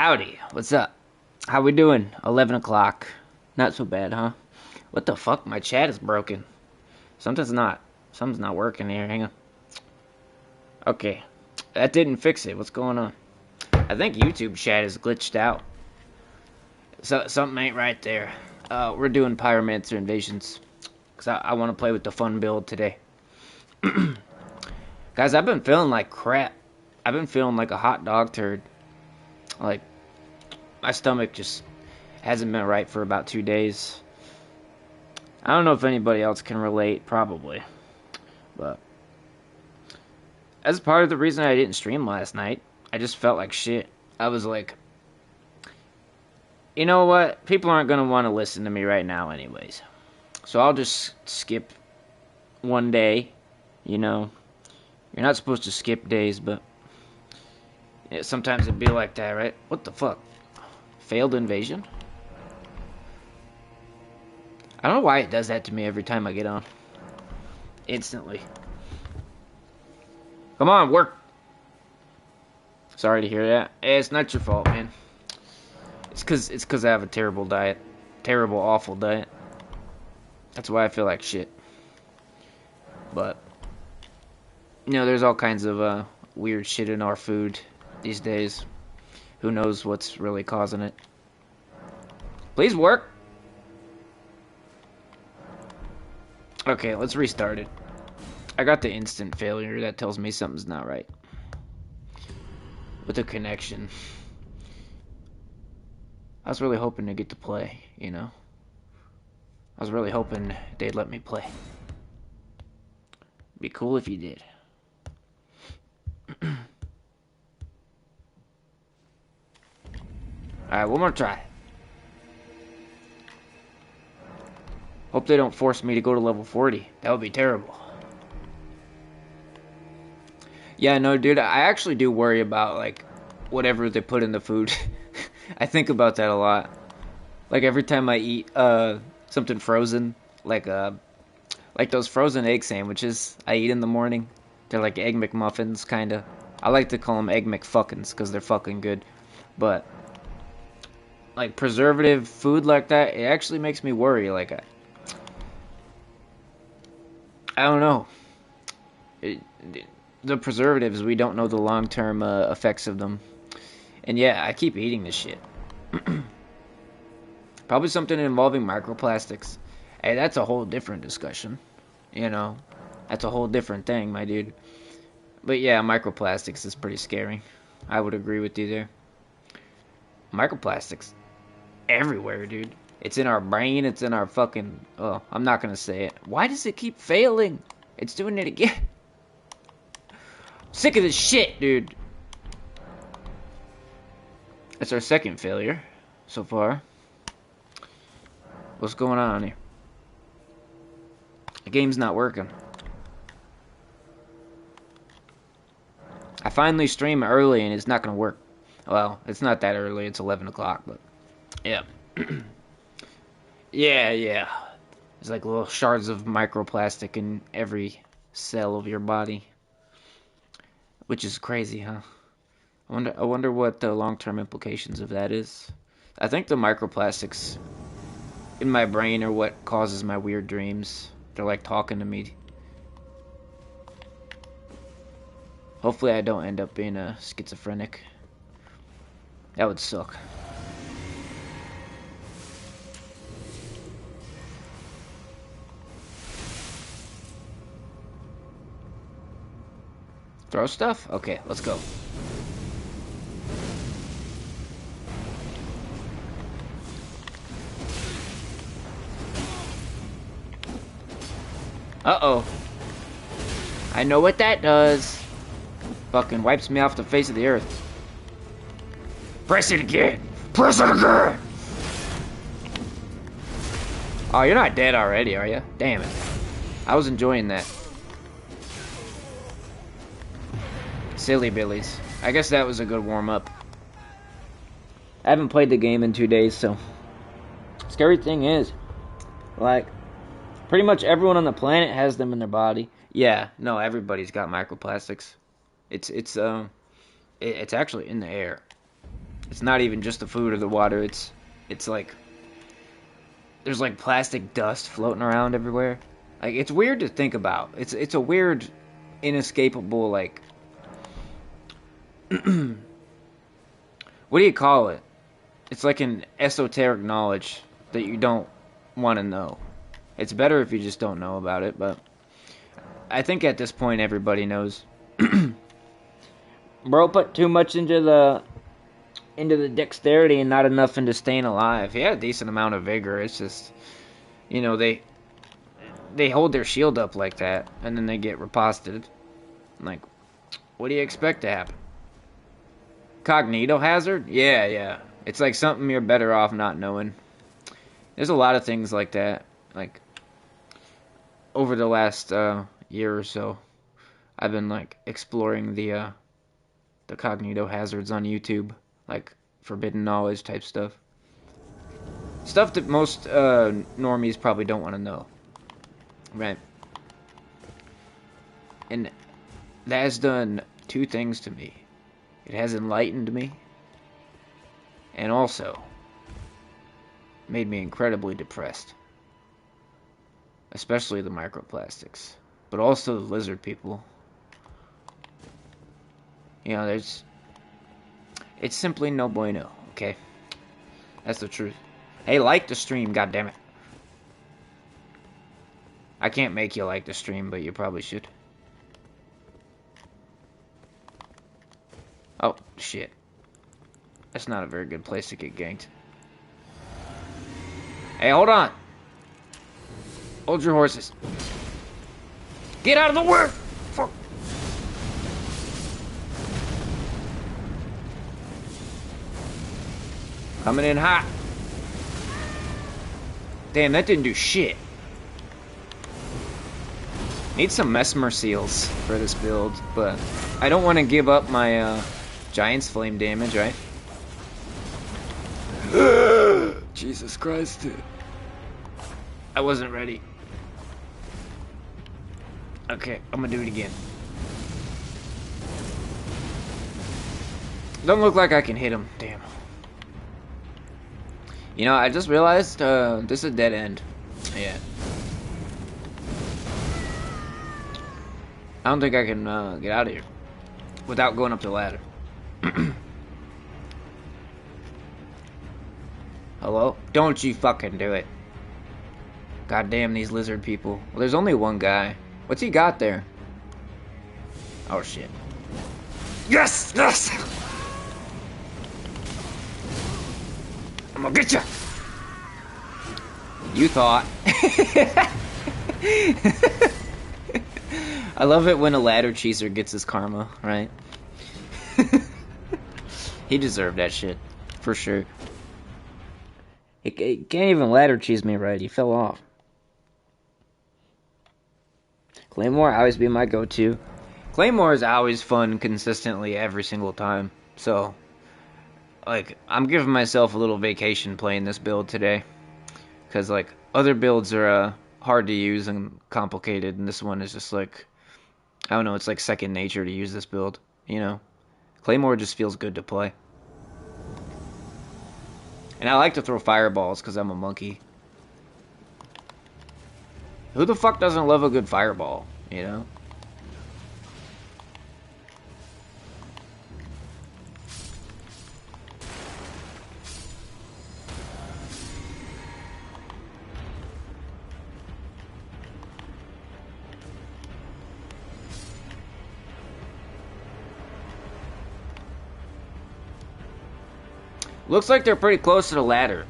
Howdy, what's up? How we doing? 11 o'clock. Not so bad, huh? What the fuck? My chat is broken. Something's not working here. Hang on. Okay. That didn't fix it. What's going on? I think YouTube chat is glitched out. So something ain't right there. We're doing Pyromancer invasions. Because I want to play with the fun build today. Guys, I've been feeling like crap. I've been feeling like a hot dog turd. Like, my stomach just hasn't been right for about 2 days. I don't know if anybody else can relate, probably. But that's part of the reason I didn't stream last night. I just felt like shit. I was like, you know what? People aren't going to want to listen to me right now anyways. So I'll just skip one day, you know. You're not supposed to skip days, but yeah, sometimes it'd be like that, right? What the fuck? Failed invasion? I don't know why it does that to me every time I get on. Instantly. Come on, work! Sorry to hear that. Hey, it's not your fault, man. It's cause I have a terrible diet. Terrible, awful diet. That's why I feel like shit. But, you know, there's all kinds of weird shit in our food these days. Who knows what's really causing it. Please work. Okay, let's restart it. I got the instant failure. That tells me something's not right with the connection. I was really hoping to get to play, you know. I was really hoping they'd let me play. Be cool if you did. Alright, one more try. Hope they don't force me to go to level 40. That would be terrible. Yeah, no, dude, I actually do worry about, like, whatever they put in the food. I think about that a lot. Like, every time I eat something frozen, like those frozen egg sandwiches I eat in the morning. They're like Egg McMuffins, kind of. I like to call them Egg McFuckins because they're fucking good. But, like, preservative food like that, it actually makes me worry. Like, I don't know. The preservatives, we don't know the long-term effects of them. And yeah, I keep eating this shit. Probably something involving microplastics. Hey, that's a whole different discussion. You know, that's a whole different thing, my dude. But yeah, microplastics is pretty scary. I would agree with you there. Microplastics everywhere, dude. It's in our brain, it's in our fucking... Oh, I'm not gonna say it. Why does it keep failing? It's doing it again. Sick of this shit, dude. That's our second failure so far. What's going on here? The game's not working. I finally stream early and it's not gonna work. Well, it's not that early, it's 11 o'clock, but... Yeah. Yeah. There's like little shards of microplastic in every cell of your body. Which is crazy, huh? I wonder what the long-term implications of that is. I think the microplastics in my brain are what causes my weird dreams. They're like talking to me. Hopefully I don't end up being a schizophrenic. That would suck. Throw stuff? Okay, let's go. Uh-oh. I know what that does. Fucking wipes me off the face of the earth. Press it again! Press it again! Oh, you're not dead already, are you? Damn it. I was enjoying that. Silly Billies. I guess that was a good warm-up. I haven't played the game in 2 days, so... Scary thing is, like, pretty much everyone on the planet has them in their body. Yeah, no, everybody's got microplastics. It's actually in the air. It's not even just the food or the water. It's like there's like plastic dust floating around everywhere. Like it's weird to think about. It's a weird, inescapable like. What do you call it? It's like an esoteric knowledge that you don't want to know. It's better if you just don't know about it, but I think at this point everybody knows. Bro put too much into the dexterity and not enough into staying alive. He had a decent amount of vigor. It's just, you know, they hold their shield up like that and then they get riposted. Like, what do you expect to happen? Cognito hazard? Yeah. It's like something you're better off not knowing. There's a lot of things like that. Like, over the last year or so, I've been like exploring the cognito hazards on YouTube, like forbidden knowledge type stuff. Stuff that most normies probably don't want to know. Right. And that has done two things to me. It has enlightened me, and also made me incredibly depressed. Especially the microplastics, but also the lizard people. You know, it's simply no bueno, okay? That's the truth. Hey, like the stream, goddammit. I can't make you like the stream, but you probably should. Oh, shit. That's not a very good place to get ganked. Hey, hold on. Hold your horses. Get out of the way! Fuck. Coming in hot. Damn, that didn't do shit. Need some mesmer seals for this build, but I don't want to give up my Giant's Flame damage, right? Jesus Christ. I wasn't ready. Okay, I'm gonna do it again. Don't look like I can hit him. Damn. You know, I just realized this is a dead end. Yeah. I don't think I can get out of here without going up the ladder. Hello? Don't you fucking do it. God damn these lizard people. Well, there's only one guy. What's he got there? Oh shit. Yes! Yes! I'm gonna get you! You thought. I love it when a ladder cheeser gets his karma, right? He deserved that shit. For sure. He can't even ladder cheese me right. He fell off. Claymore always be my go-to. Claymore is always fun consistently every single time. So, like, I'm giving myself a little vacation playing this build today. Because, like, other builds are hard to use and complicated. And this one is just like, I don't know, it's like second nature to use this build. You know? Claymore just feels good to play. And I like to throw fireballs because I'm a monkey. Who the fuck doesn't love a good fireball, you know? Looks like they're pretty close to the ladder.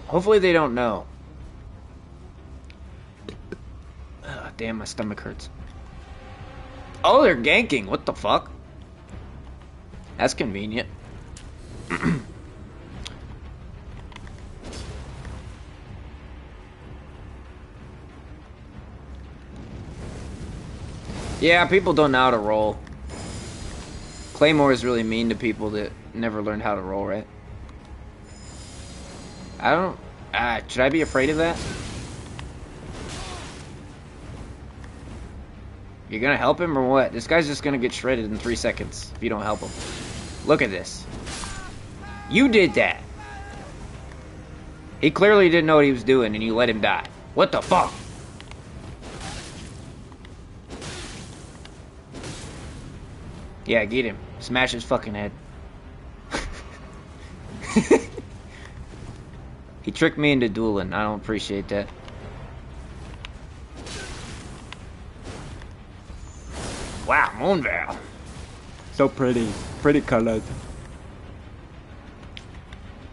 Hopefully they don't know. Ugh, damn, my stomach hurts. Oh, they're ganking. What the fuck? That's convenient. Yeah, people don't know how to roll. Claymore is really mean to people that never learned how to roll, right? I don't... should I be afraid of that? You're gonna help him or what? This guy's just gonna get shredded in 3 seconds if you don't help him. Look at this. You did that. He clearly didn't know what he was doing and you let him die. What the fuck? Yeah, get him. Smash his fucking head. He tricked me into dueling. I don't appreciate that. Wow, Moonveil. So pretty. Pretty colored.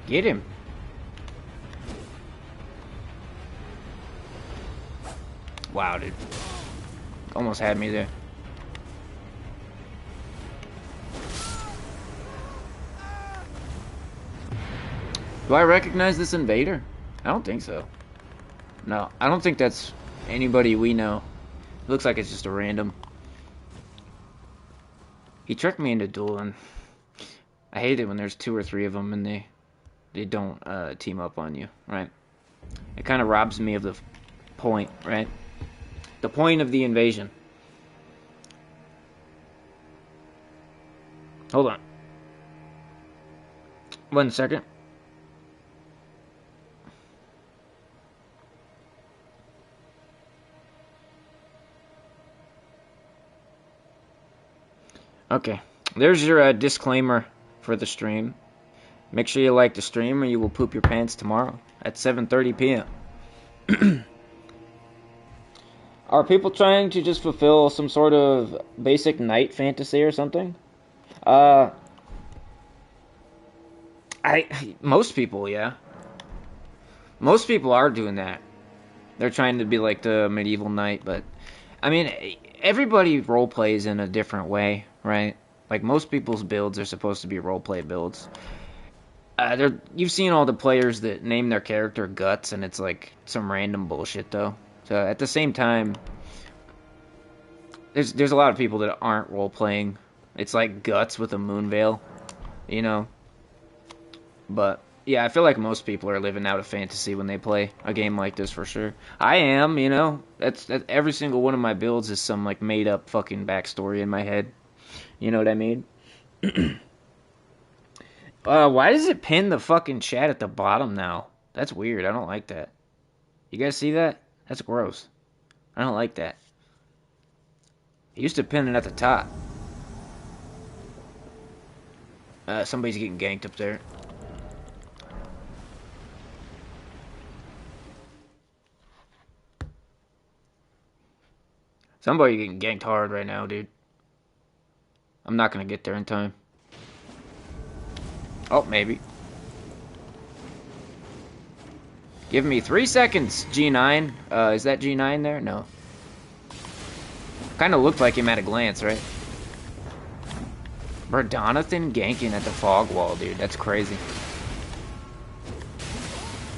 Get him. Wow, dude. Almost had me there. Do I recognize this invader? I don't think so. No, I don't think that's anybody we know. It looks like it's just a random. He tricked me into dueling. I hate it when there's 2 or 3 of them and they don't team up on you, right? It kind of robs me of the point, right? The point of the invasion. Hold on. 1 second. Okay, there's your disclaimer for the stream. Make sure you like the stream or you will poop your pants tomorrow at 7:30 p.m. Are people trying to just fulfill some sort of basic night fantasy or something? Most people, yeah. Most people are doing that. They're trying to be like the medieval knight, but I mean, everybody role plays in a different way, right? Like most people's builds are supposed to be roleplay builds. You've seen all the players that name their character Guts, and it's like some random bullshit though. So at the same time, there's a lot of people that aren't role playing. It's like Guts with a moonveil, you know. But yeah, I feel like most people are living out a fantasy when they play a game like this for sure. I am, you know. That's every single one of my builds is some like made up fucking backstory in my head. You know what I mean? Why does it pin the fucking chat at the bottom now? That's weird. I don't like that. You guys see that? That's gross. I don't like that. It used to pin it at the top. Somebody's getting ganked up there. Somebody getting ganked hard right now, dude. I'm not gonna get there in time. Oh, maybe. Give me 3 seconds, G9. Is that G9 there? No. Kind of looked like him at a glance, right? Verdonathan ganking at the fog wall, dude. That's crazy.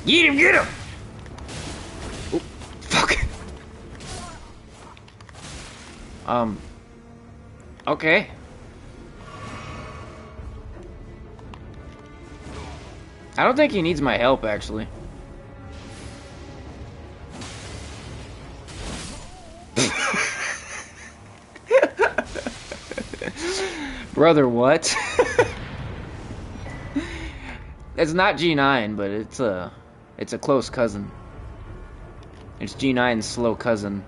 Get him, get him! Oop, fuck. Okay. I don't think he needs my help, actually. Brother, what? It's not G9, but it's a close cousin. It's G9's slow cousin,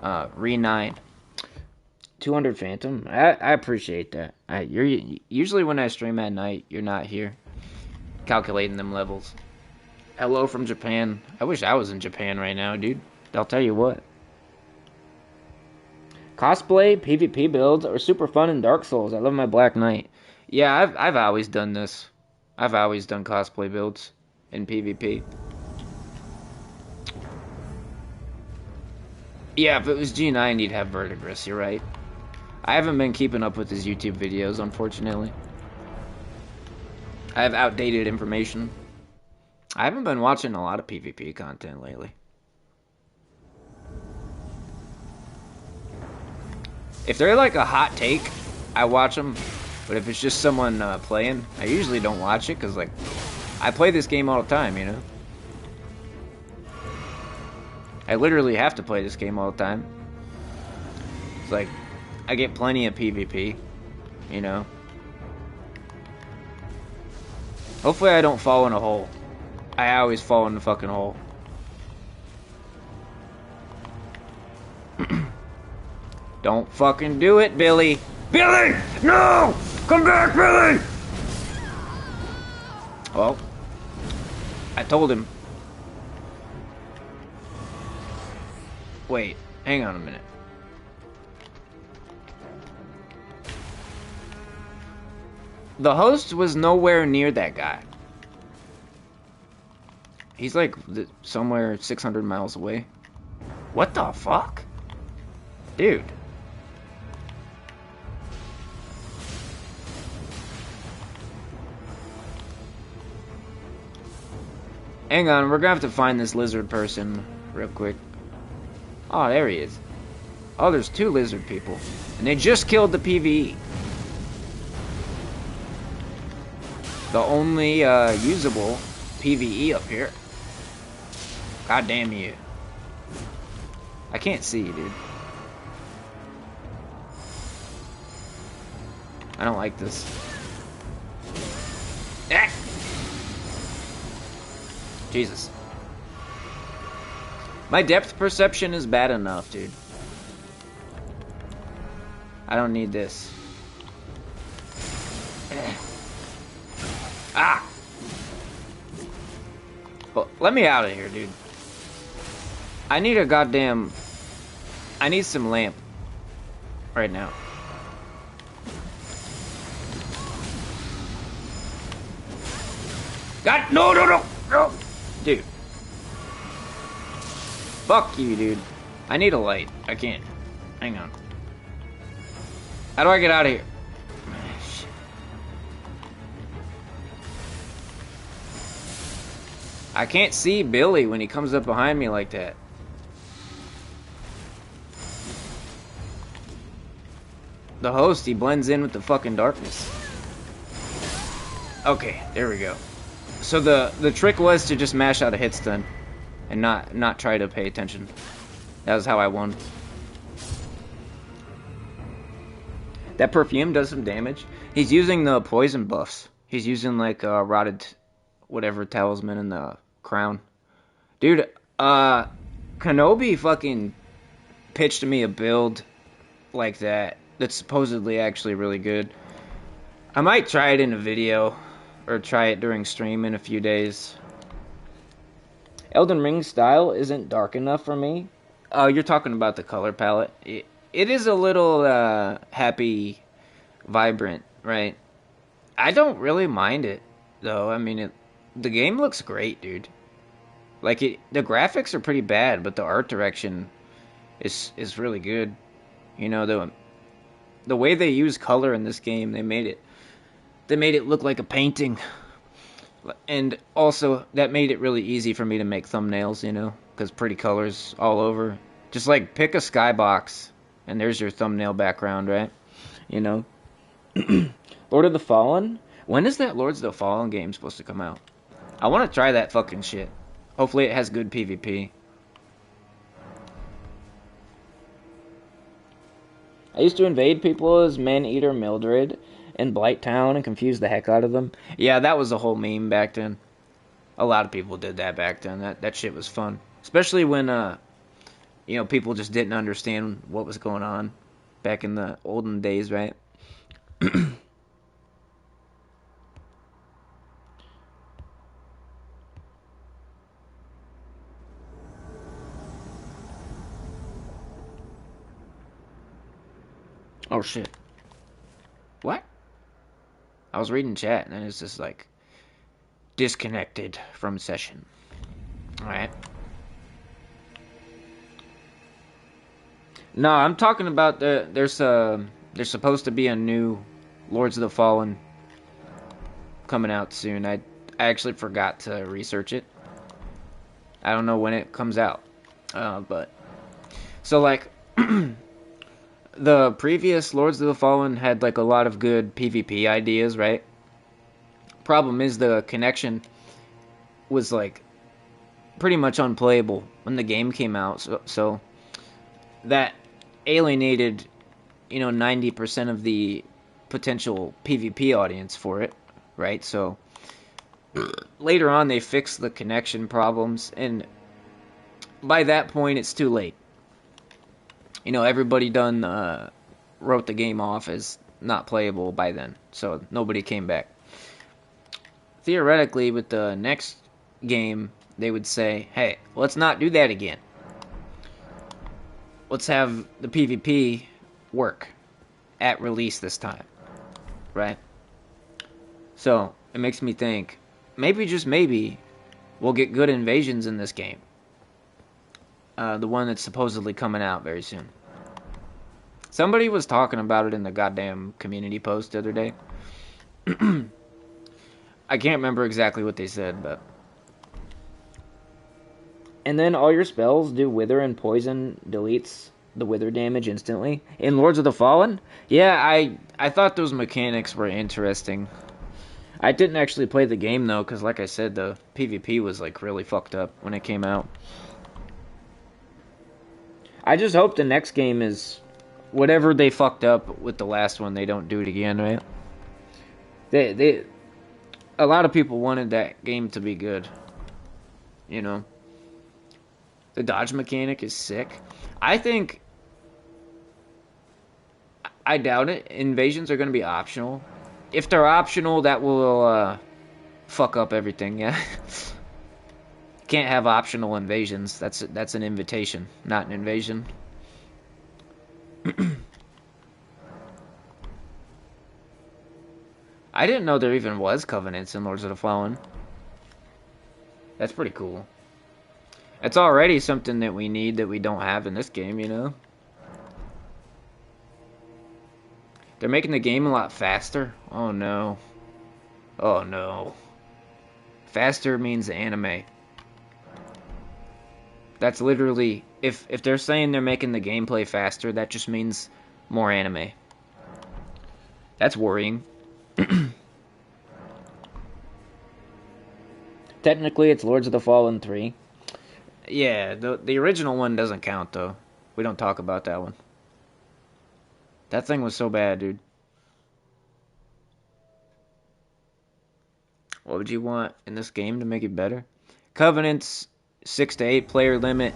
Re9. 200 Phantom. I appreciate that. You're usually when I stream at night, you're not here calculating them levels. Hello from Japan. I wish I was in Japan right now, dude. I'll tell you what. Cosplay, PvP builds are super fun in Dark Souls. I love my Black Knight. Yeah, I've always done this. I've always done cosplay builds in PvP. Yeah, if it was G9, you'd have Verdigris, you're right. I haven't been keeping up with his YouTube videos, unfortunately. I have outdated information. I haven't been watching a lot of PvP content lately. If they're like a hot take, I watch them. But if it's just someone playing, I usually don't watch it because, like, I play this game all the time, you know? I literally have to play this game all the time. It's like, I get plenty of PvP, you know? Hopefully I don't fall in a hole. I always fall in the fucking hole. Don't fucking do it, Billy! Billy! No! Come back, Billy! Well, I told him. Wait, hang on a minute. The host was nowhere near that guy. He's like somewhere 600 miles away. What the fuck? Dude. Hang on, we're gonna have to find this lizard person real quick. Oh, there he is. Oh, there's 2 lizard people. And they just killed the PvE. The only usable PvE up here. God damn you. I can't see you, dude. I don't like this. Ah! Jesus. My depth perception is bad enough, dude. I don't need this. Ah! Well, let me out of here, dude. I need a goddamn... I need some lamp. Right now. God, no, no, no, no! Dude. Fuck you, dude. I need a light. I can't. Hang on. How do I get out of here? Shit. I can't see Billy when he comes up behind me like that. The host, he blends in with the fucking darkness. Okay, there we go. So the trick was to just mash out a hit stun and not try to pay attention. That was how I won. That perfume does some damage. He's using the poison buffs. He's using like rotted whatever talisman in the crown. Dude, Kenobi fucking pitched me a build like that that's supposedly actually really good. I might try it in a video or try it during stream in a few days. Elden Ring style isn't dark enough for me. Oh, you're talking about the color palette. It is a little happy, vibrant, right? I don't really mind it, though. I mean, the game looks great, dude. Like, the graphics are pretty bad, but the art direction is really good. You know, the way they use color in this game, they made it look like a painting. And also, that made it really easy for me to make thumbnails, you know, because pretty colors all over. Just like pick a skybox, and there's your thumbnail background, right? You know. Lord of the Fallen? When is that Lords of the Fallen game supposed to come out? I want to try that fucking shit. Hopefully it has good PvP. I used to invade people as Man-Eater Mildred in Blight Town and confuse the heck out of them. Yeah, that was a whole meme back then. A lot of people did that back then. That shit was fun. Especially when, you know, people just didn't understand what was going on back in the olden days, right? Oh, shit. What? I was reading chat, and then it's just like, disconnected from session. Alright. No, I'm talking about there's supposed to be a new Lords of the Fallen coming out soon. I actually forgot to research it. I don't know when it comes out. But so like the previous Lords of the Fallen had like a lot of good PvP ideas, right? Problem is the connection was like pretty much unplayable when the game came out, so that alienated 90% of the potential PvP audience for it, right? So later on, they fixed the connection problems, and by that point, it's too late. Everybody done wrote the game off as not playable by then, so nobody came back. Theoretically, with the next game, they would say, hey, let's not do that again. Let's have the PvP work at release this time, right? So, it makes me think, maybe, just maybe, we'll get good invasions in this game. The one that's supposedly coming out very soon. Somebody was talking about it in the goddamn community post the other day. I can't remember exactly what they said, but... And then all your spells do wither, and poison deletes the wither damage instantly. In Lords of the Fallen? Yeah, I thought those mechanics were interesting. I didn't actually play the game, though, because like I said, the PvP was like really fucked up when it came out. I just hope the next game is... whatever they fucked up with the last one, they don't do it again, right? A lot of people wanted that game to be good. The dodge mechanic is sick. I doubt it. Invasions are going to be optional. If they're optional, that will fuck up everything, yeah? Can't have optional invasions. That's an invitation, not an invasion. I didn't know there even was covenants in Lords of the Fallen. That's pretty cool. It's already something that we need that we don't have in this game, They're making the game a lot faster. Oh no. Oh no. Faster means anime. That's literally... If they're saying they're making the gameplay faster, that just means more anime. That's worrying. Technically, it's Lords of the Fallen 3. Yeah, the original one doesn't count, though. We don't talk about that one. That thing was so bad, dude. What would you want in this game to make it better? Covenants, 6 to 8 player limit.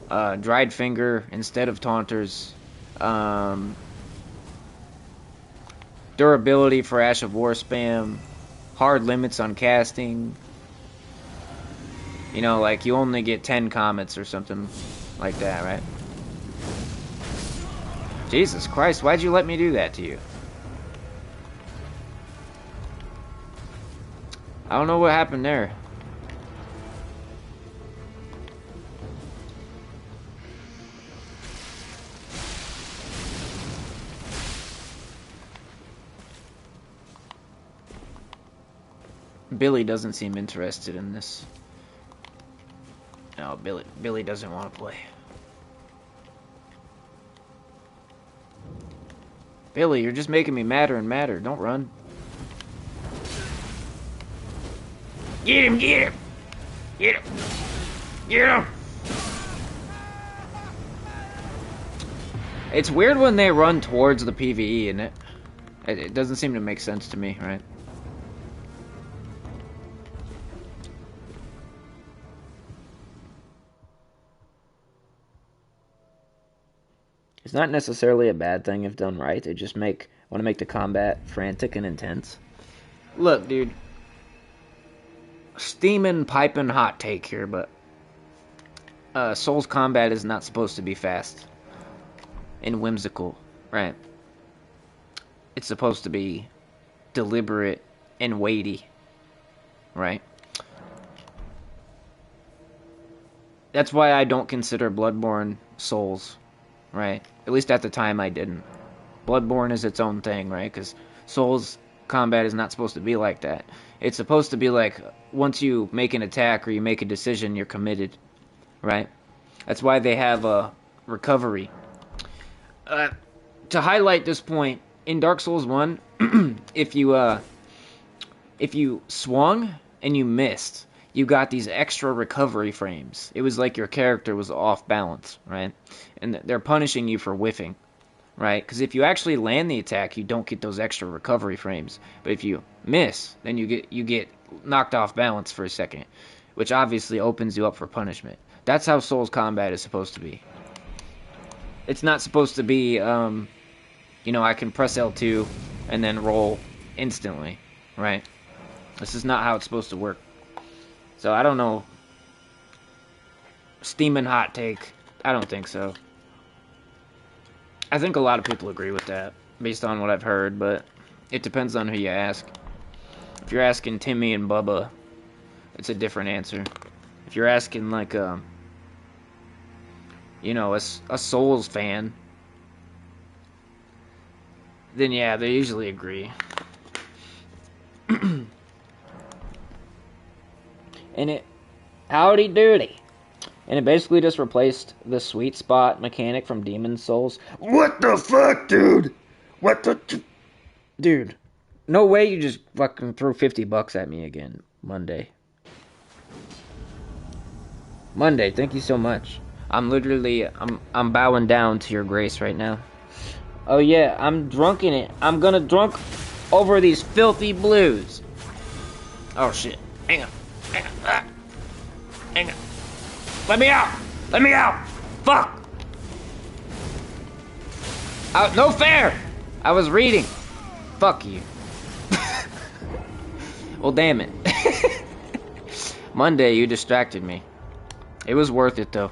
Dried Finger instead of Taunters. Durability for Ash of War spam. Hard limits on casting. Like you only get 10 comets or something like that, right? Jesus Christ, why'd you let me do that to you? I don't know what happened there. Billy doesn't seem interested in this. No, Billy doesn't want to play. Billy, you're just making me madder and madder. Don't run. Get him, get him! Get him! Get him! It's weird when they run towards the PvE, and it doesn't seem to make sense to me, right? It's not necessarily a bad thing if done right. They just want to make the combat frantic and intense. Look, dude. Steaming, piping hot take here, but Souls combat is not supposed to be fast and whimsical, right? It's supposed to be deliberate and weighty, right? That's why I don't consider Bloodborne Souls, right? At least at the time I didn't. Bloodborne is its own thing, right? Because Souls combat is not supposed to be like that. It's supposed to be like, once you make an attack or you make a decision, you're committed, right? That's why they have a recovery. To highlight this point, in Dark Souls 1, if you swung and you missed, you got these extra recovery frames. It was like your character was off balance, right? And they're punishing you for whiffing. right? Because if you actually land the attack, you don't get those extra recovery frames. But if you miss, then you get knocked off balance for a second, which obviously opens you up for punishment. That's how Souls combat is supposed to be. It's not supposed to be, you know, I can press L2 and then roll instantly, right? This is not how it's supposed to work. So I don't know. Steaming hot take. I don't think so. I think a lot of people agree with that, based on what I've heard, but it depends on who you ask. If you're asking Timmy and Bubba, it's a different answer. If you're asking, like, you know, a Souls fan, then yeah, they usually agree. And it, howdy doody. And it basically just replaced the sweet spot mechanic from Demon's Souls. What the fuck, dude? What the... Dude, no way you just fucking threw $50 at me again, Monday. Monday, thank you so much. I'm literally, I'm bowing down to your grace right now. Oh yeah, I'm drunk in it. I'm gonna drunk over these filthy blues. Oh shit. Hang on. Hang on. Ah. Hang on. Let me out! Let me out! Fuck! No fair! I was reading. Fuck you. Well, damn it. Monday, you distracted me. It was worth it, though.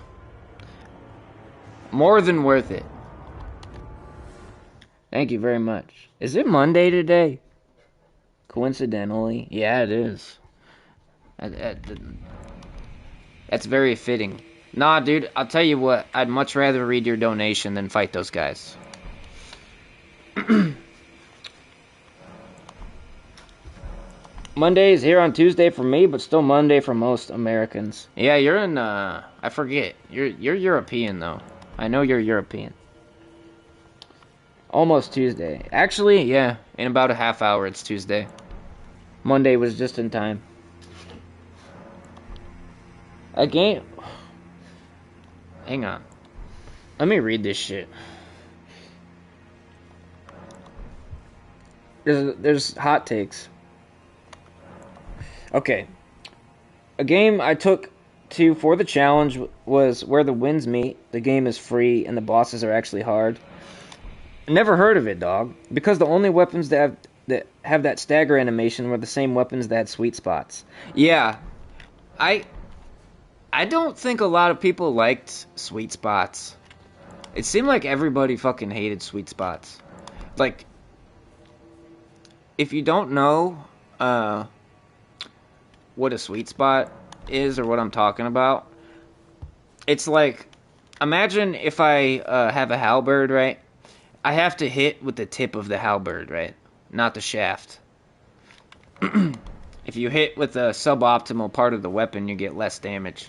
More than worth it. Thank you very much. Is it Monday today? Coincidentally? Yeah, it is. That's very fitting. Nah, dude, I'll tell you what. I'd much rather read your donation than fight those guys. Monday is here on Tuesday for me, but still Monday for most Americans. Yeah, you're in, I forget. You're European, though. I know you're European. Almost Tuesday. Actually, yeah, in about a half hour it's Tuesday. Monday was just in time. A game... Hang on. Let me read this shit. There's hot takes. Okay. A game I took to for the challenge was Where the Winds Meet. The game is free and the bosses are actually hard. Never heard of it, dog. Because the only weapons that have that stagger animation were the same weapons that had sweet spots. Yeah. I don't think a lot of people liked sweet spots. It seemed like everybody fucking hated sweet spots. Like, if you don't know what a sweet spot is or what I'm talking about, it's like, imagine if I have a halberd, right? I have to hit with the tip of the halberd, right? Not the shaft. If you hit with a suboptimal part of the weapon, you get less damage.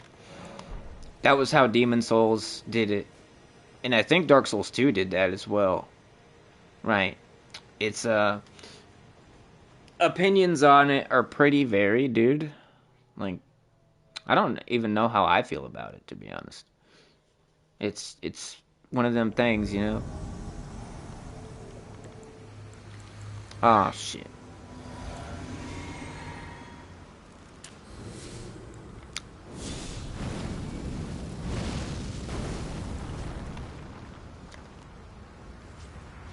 That was how Demon's Souls did it. And I think Dark Souls 2 did that as well. Right. It's, opinions on it are pretty varied, dude. Like, I don't even know how I feel about it, to be honest. It's one of them things, you know? Oh, shit.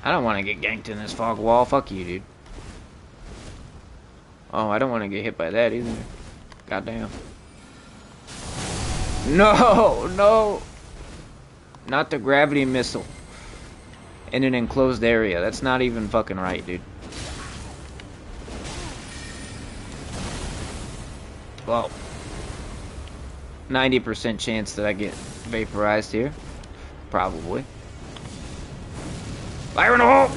I don't want to get ganked in this fog wall. Fuck you, dude. Oh, I don't want to get hit by that either. Goddamn. No, no. Not the gravity missile. In an enclosed area. That's not even fucking right, dude. Well, 90% chance that I get vaporized here. Probably. Fire in the hole!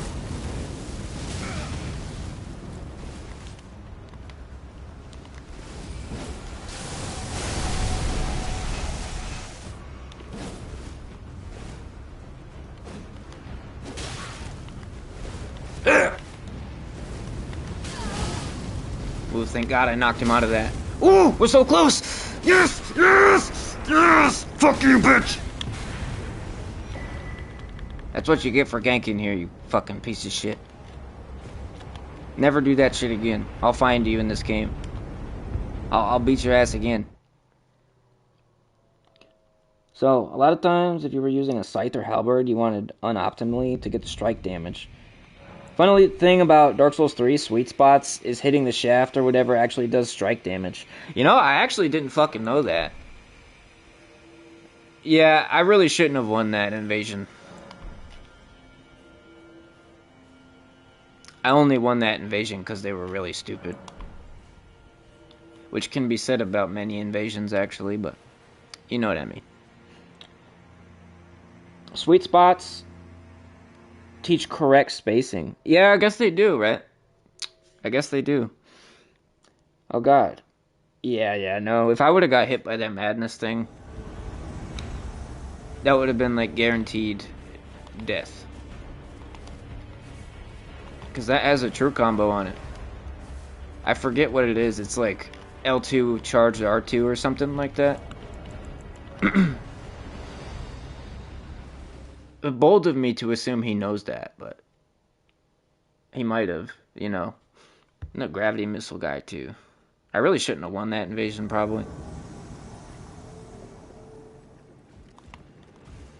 Ooh, thank God I knocked him out of that. Ooh, we're so close! Yes! Yes! Yes! Fuck you, bitch! That's what you get for ganking here, you fucking piece of shit. Never do that shit again. I'll find you in this game. I'll beat your ass again. So, a lot of times, if you were using a scythe or halberd, you wanted unoptimally to get the strike damage. Funny thing about Dark Souls 3 sweet spots is hitting the shaft or whatever actually does strike damage. You know, I actually didn't fucking know that. Yeah, I really shouldn't have won that invasion. I only won that invasion because they were really stupid. Which can be said about many invasions, actually, but you know what I mean. Sweet spots teach correct spacing. Yeah, I guess they do, right? I guess they do. Oh, God. Yeah, no. If I would have got hit by that madness thing, that would have been, like, guaranteed death. Because that has a true combo on it. I forget what it is. It's like L2 charge R2 or something like that. Bold of me to assume he knows that, but he might have, you know. I'm a gravity missile guy, too. I really shouldn't have won that invasion, probably.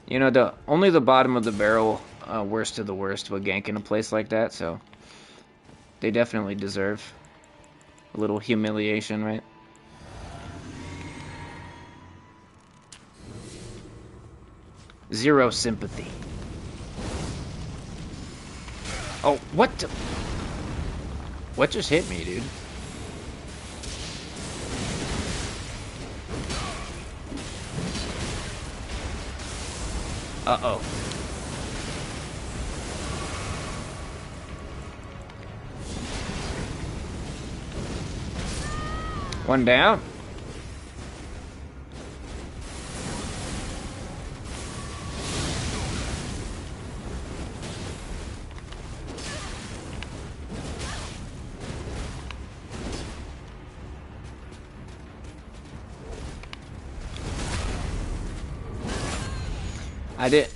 You know, only the bottom of the barrel, worst of the worst, would gank in a place like that, so they definitely deserve a little humiliation, right? Zero sympathy. Oh, what the... What just hit me, dude? Uh-oh. One down.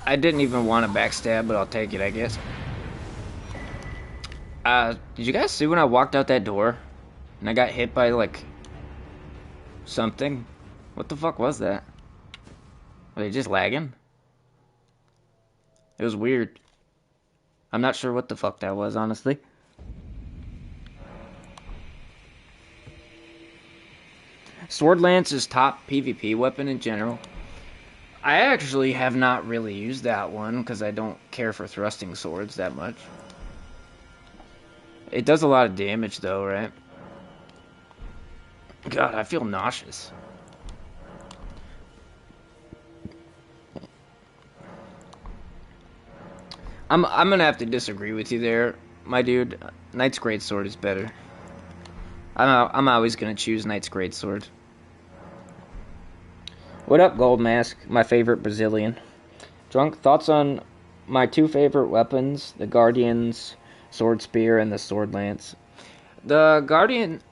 I didn't even want to backstab, but I'll take it, I guess. Did you guys see when I walked out that door and I got hit by like something? What the fuck was that? Were they just lagging? It was weird. I'm not sure what the fuck that was, honestly. Sword Lance is top PvP weapon in general. I actually have not really used that one because I don't care for thrusting swords that much. It does a lot of damage though, right? God, I feel nauseous. I'm gonna have to disagree with you there, my dude. Knight's Greatsword is better. I'm always gonna choose Knight's Greatsword. What up, Gold Mask? My favorite Brazilian. Drunk, thoughts on my two favorite weapons, the Guardian's Sword Spear and the Sword Lance. The Guardian...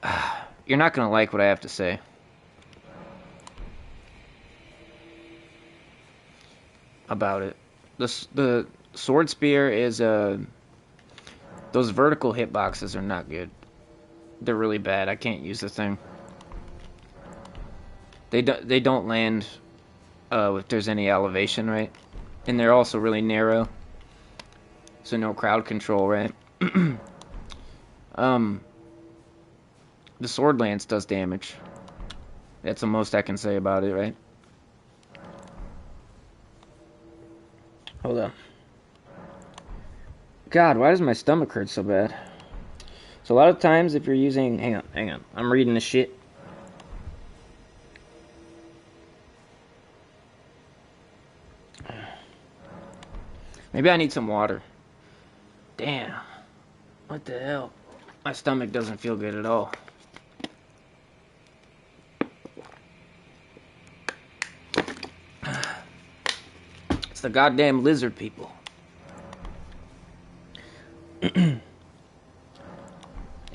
You're not going to like what I have to say. About it. The Sword Spear is... those vertical hitboxes are not good. They're really bad. I can't use the thing. They don't land if there's any elevation, right? And they're also really narrow. So no crowd control, right? The Sword Lance does damage. That's the most I can say about it, right? Hold on. God, why does my stomach hurt so bad? So a lot of times if you're using... Hang on. I'm reading the shit. Maybe I need some water. Damn. What the hell? My stomach doesn't feel good at all. It's the goddamn lizard people. Did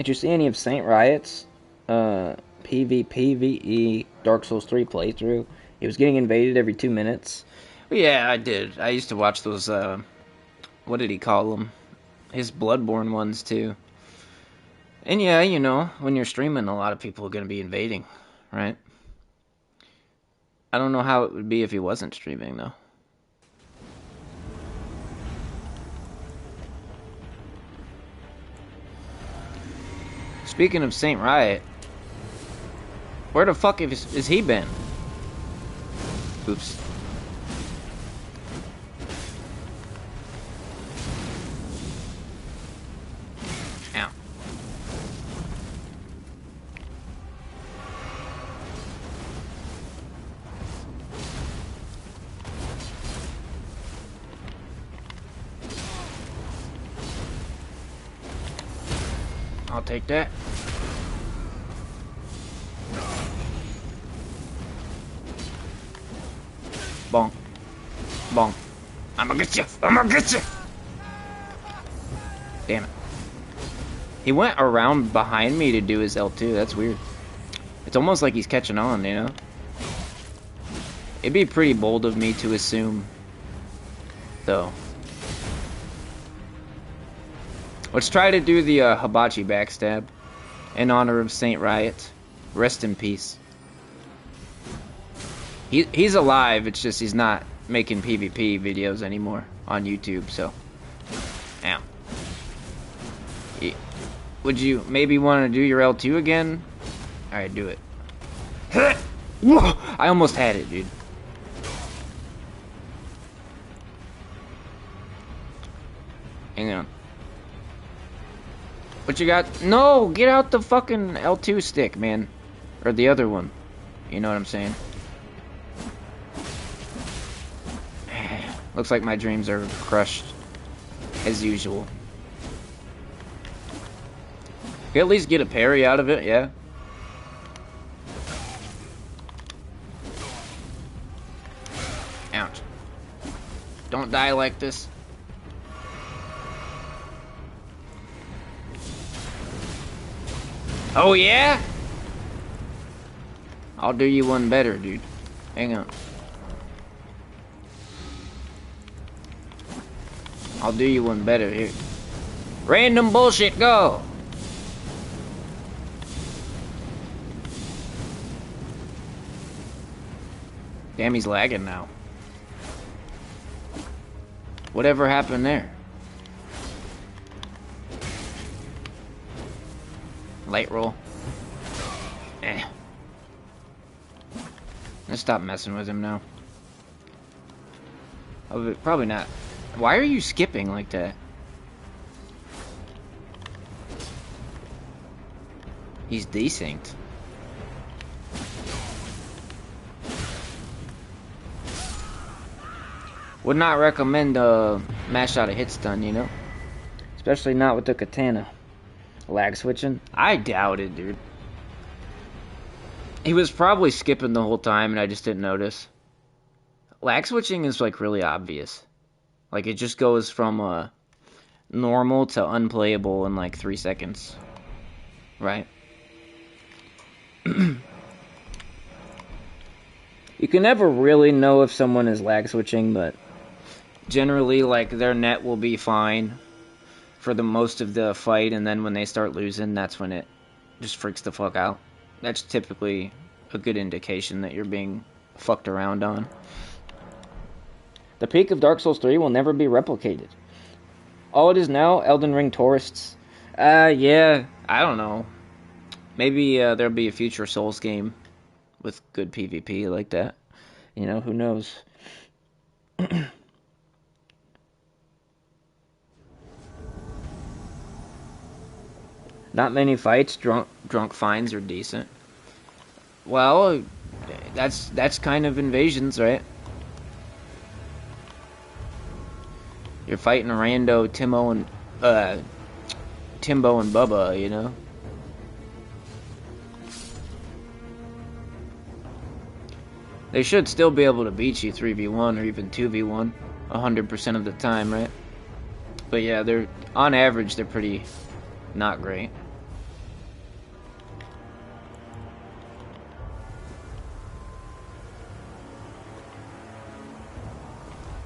you see any of Saint Riot's PvPvE Dark Souls 3 playthrough? He was getting invaded every 2 minutes. Yeah, I did. I used to watch those what did he call them? His Bloodborne ones too. And yeah, you know, when you're streaming, a lot of people are going to be invading, right? I don't know how it would be if he wasn't streaming, though. Speaking of Saint Riot, where the fuck is he been? Oops. Ow. I'll take that. Bonk. Bonk. I'ma get you! I'ma get you! Damn it. He went around behind me to do his L2. That's weird. It's almost like he's catching on, you know? It'd be pretty bold of me to assume, though. Let's try to do the hibachi backstab in honor of Saint Riot. Rest in peace. He's alive, it's just he's not making PvP videos anymore on YouTube, so. Ow. Would you maybe want to do your L2 again? Alright, do it. Whoa! I almost had it, dude. Hang on. What you got? No! Get out the fucking L2 stick, man. Or the other one. You know what I'm saying? Looks like my dreams are crushed. As usual. Can at least get a parry out of it, yeah. Ouch. Don't die like this. Oh yeah? I'll do you one better, dude. Hang on. I'll do you one better here. Random bullshit, go! Damn, he's lagging now. Whatever happened there? Light roll. Eh. Let's stop messing with him now. Probably not. Why are you skipping like that? He's desynced. Would not recommend mash out a hit stun, you know? Especially not with the katana. Lag switching? I doubt it, dude. He was probably skipping the whole time and I just didn't notice. Lag switching is like really obvious. Like it just goes from normal to unplayable in like 3 seconds. Right? You can never really know if someone is lag switching, but generally like their net will be fine for the most of the fight, and then when they start losing, that's when it just freaks the fuck out. That's typically a good indication that you're being fucked around on. The peak of Dark Souls 3 will never be replicated. All it is now, Elden Ring tourists. Yeah, I don't know. Maybe there'll be a future Souls game with good PvP like that. You know, who knows? Not many fights, drunk finds are decent. Well, that's kind of invasions, right? You're fighting rando Timbo and Bubba, you know? They should still be able to beat you 3v1 or even 2v1 100% of the time, right? But yeah, they're on average they're pretty not great.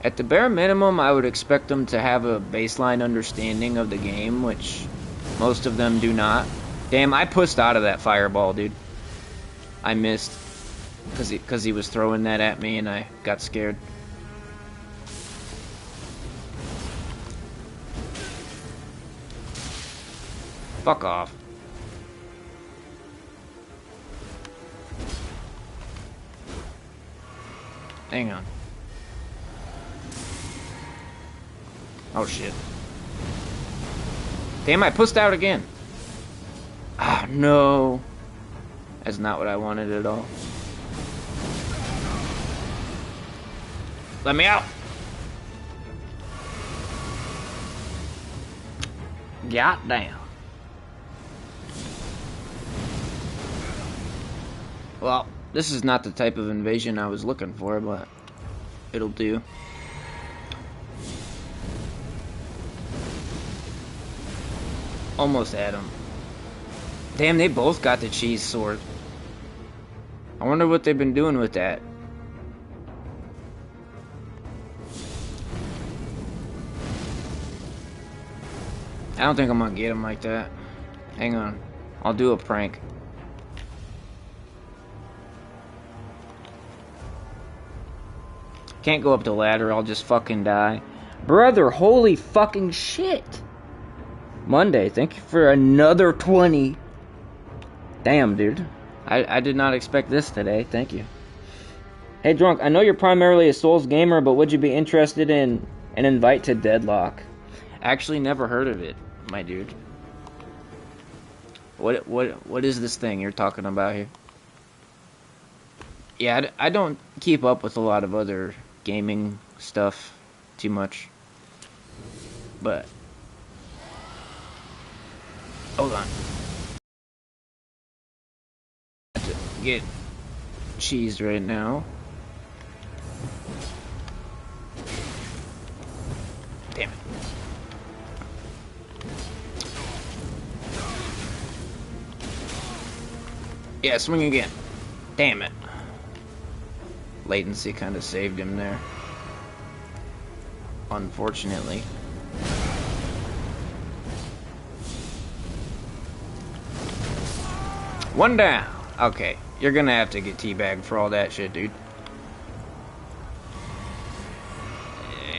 At the bare minimum, I would expect them to have a baseline understanding of the game, which most of them do not. Damn, I pushed out of that fireball, dude. I missed because he was throwing that at me and I got scared. Fuck off. Hang on. Oh shit. Damn, I pushed out again. Ah, no. That's not what I wanted at all. Let me out. Goddamn. Well, this is not the type of invasion I was looking for, but it'll do. Almost had him. Damn, they both got the cheese sword. I wonder what they've been doing with that. I don't think I'm gonna get him like that. Hang on. I'll do a prank. Can't go up the ladder, I'll just fucking die. Brother, holy fucking shit! Monday, thank you for another 20. Damn, dude. I did not expect this today, thank you. Hey, Drunk, I know you're primarily a Souls gamer, but would you be interested in an invite to Deadlock? Actually, never heard of it, my dude. What is this thing you're talking about here? Yeah, I don't keep up with a lot of other gaming stuff too much. But hold on. I have to get cheesed right now. Damn it. Yeah, swing again. Damn it. Latency kind of saved him there. Unfortunately. One down. Okay, you're gonna have to get teabagged for all that shit, dude.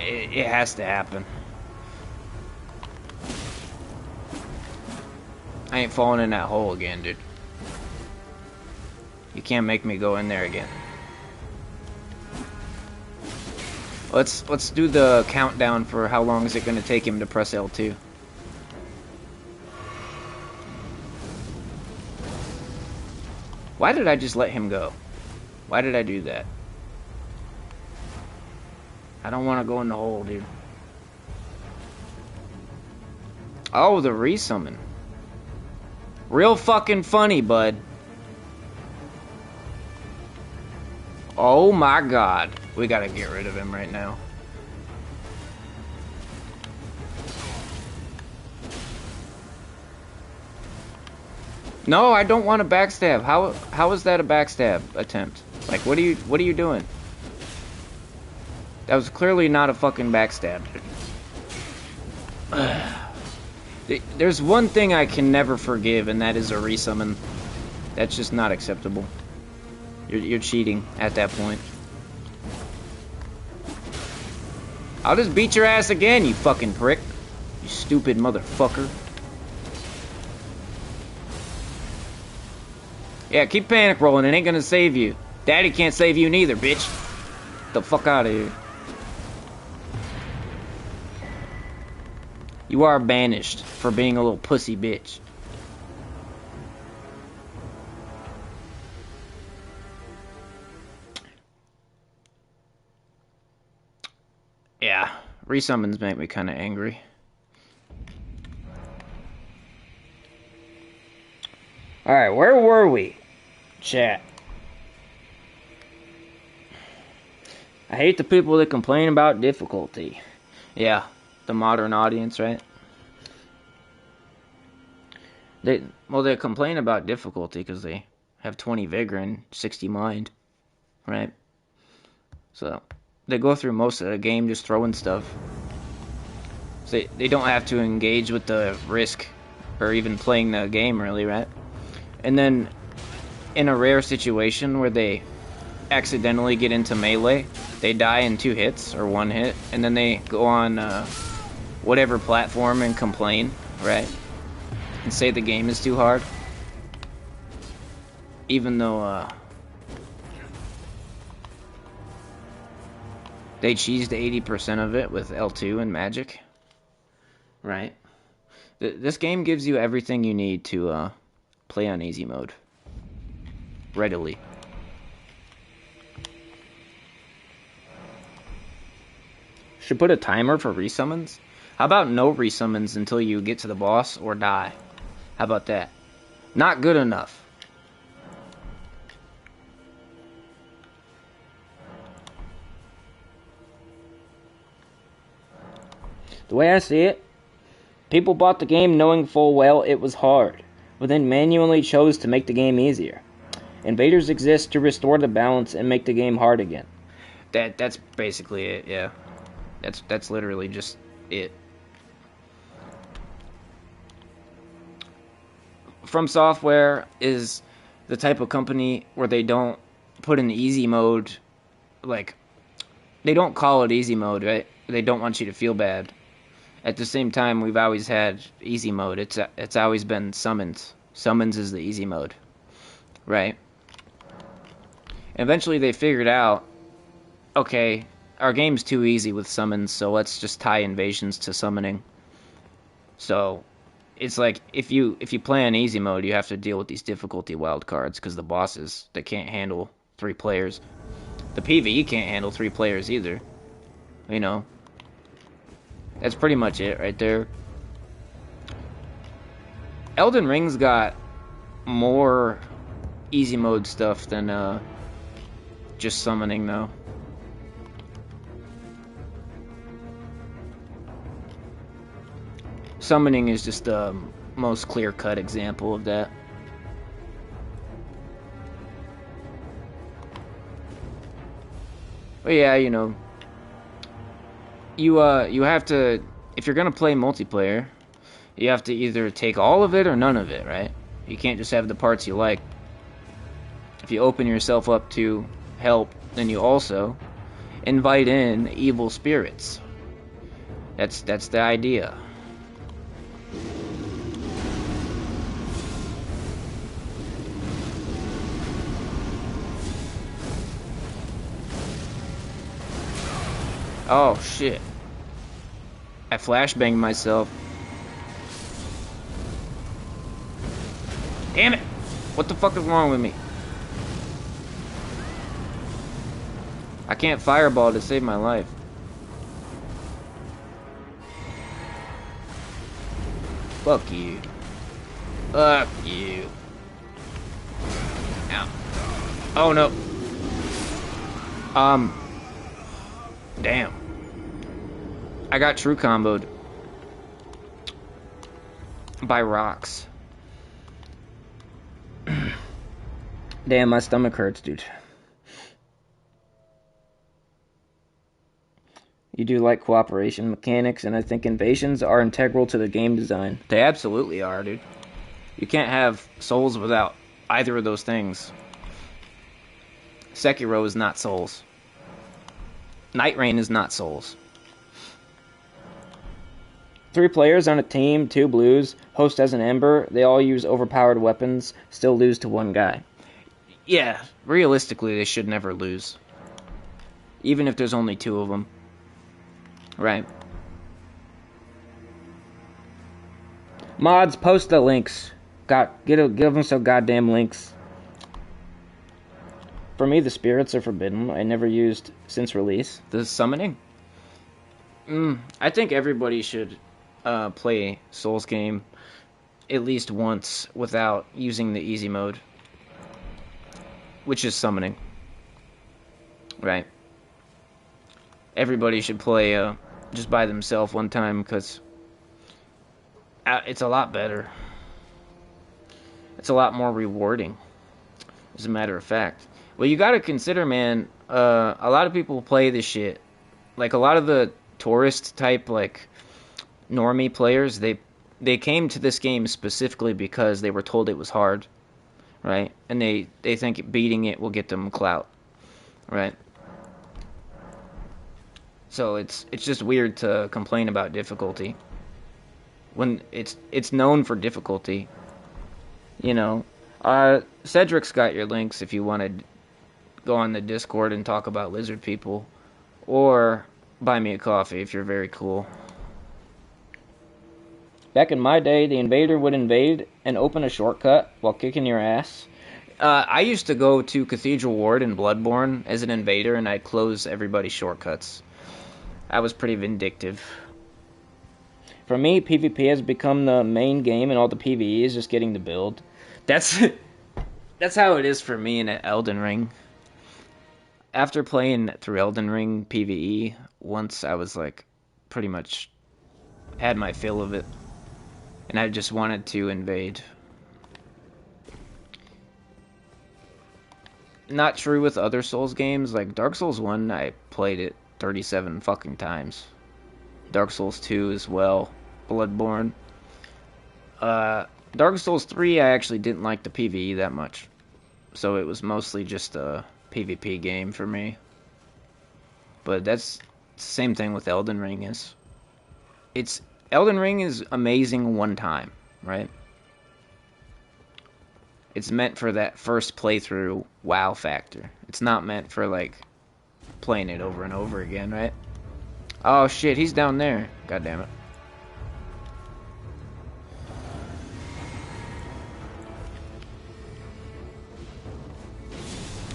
It has to happen. I ain't falling in that hole again, dude. You can't make me go in there again. Let's do the countdown for how long is it going to take him to press L2. Why did I just let him go? Why did I do that? I don't want to go in the hole, dude. Oh, the resummon. Real fucking funny, bud. Oh my god. We gotta get rid of him right now. No, I don't want a backstab. How is that a backstab attempt? Like, what are you doing? That was clearly not a fucking backstab. There's one thing I can never forgive, and that is a resummon. That's just not acceptable. You're cheating at that point. I'll just beat your ass again, you fucking prick. You stupid motherfucker. Yeah, keep panic rolling. It ain't gonna save you. Daddy can't save you neither, bitch. Get the fuck out of here. You are banished for being a little pussy bitch. Yeah, resummons make me kind of angry. Alright, where were we? Chat. I hate the people that complain about difficulty. Yeah, the modern audience, right? They complain about difficulty because they have 20 vigor and 60 mind, right? So, They go through most of the game just throwing stuff. So they don't have to engage with the risk or even playing the game, really, right? And then in a rare situation where they accidentally get into melee, they die in 2 hits or 1 hit, and then they go on whatever platform and complain, right? And say the game is too hard. Even though they cheesed 80% of it with L2 and Magic. Right? This game gives you everything you need to play on easy mode. Readily. Should put a timer for resummons? How about no resummons until you get to the boss or die? How about that? Not good enough. The way I see it, people bought the game knowing full well it was hard, but then manually chose to make the game easier. Invaders exist to restore the balance and make the game hard again. That's basically it, yeah. That's literally just it. From Software is the type of company where they don't put an easy mode, like, they don't call it easy mode, right? They don't want you to feel bad. At the same time, we've always had easy mode. It's always been summons. Summons is the easy mode, right? Eventually they figured out, okay, our game's too easy with summons, so let's just tie invasions to summoning. So it's like if you play on easy mode, you have to deal with these difficulty wildcards because the bosses, they can't handle 3 players. The PvE can't handle 3 players either. You know. That's pretty much it right there. Elden Ring's got more easy mode stuff than just summoning, though. Summoning is just the most clear-cut example of that. But yeah, you know, you have to, if you're gonna play multiplayer, you have to either take all of it or none of it, right? You can't just have the parts you like. If you open yourself up to help, then you also invite in evil spirits. That's the idea. Oh shit. I flashbanged myself. Damn it! What the fuck is wrong with me? I can't fireball to save my life. Fuck you. Fuck you. Ow. Oh no. Damn. I got true comboed by rocks. Damn, my stomach hurts, dude. You do like cooperation mechanics, and I think invasions are integral to the game design. They absolutely are, dude. You can't have Souls without either of those things. Sekiro is not Souls. Night Rain is not Souls. 3 players on a team, 2 blues, host as an Ember, they all use overpowered weapons, still lose to 1 guy. Yeah, realistically, they should never lose. Even if there's only 2 of them. Right. Mods, post the links. Give them some goddamn links. For me, the spirits are forbidden. I never used since release. The summoning? I think everybody should play Souls game at least once without using the easy mode, which is summoning. Right. Everybody should play just by themselves one time because it's a lot better. It's a lot more rewarding, as a matter of fact. Well, you gotta consider, man. A lot of people play this shit. Like a lot of the tourist type, like normie players, they came to this game specifically because they were told it was hard, right? And they think beating it will get them clout, right? So it's just weird to complain about difficulty when it's known for difficulty, you know. Cedric's got your links if you want to go on the Discord and talk about lizard people, or buy me a coffee if you're very cool. Back in my day, the invader would invade and open a shortcut while kicking your ass. I used to go to Cathedral Ward in Bloodborne as an invader, and I'd close everybody's shortcuts. I was pretty vindictive. For me, PvP has become the main game, and all the PvE is just getting the build. That's that's how it is for me in Elden Ring. After playing through Elden Ring PvE once, I was like, pretty much had my fill of it, and I just wanted to invade. Not true with other Souls games. Like Dark Souls 1, I played it 37 fucking times. Dark Souls 2 as well. Bloodborne. Dark Souls 3, I actually didn't like the PvE that much. So it was mostly just a PvP game for me. But that's the same thing with Elden Ring is. Elden Ring is amazing one time, right? It's meant for that first playthrough wow factor. It's not meant for like playing it over and over again, right? Oh shit, he's down there. God damn it.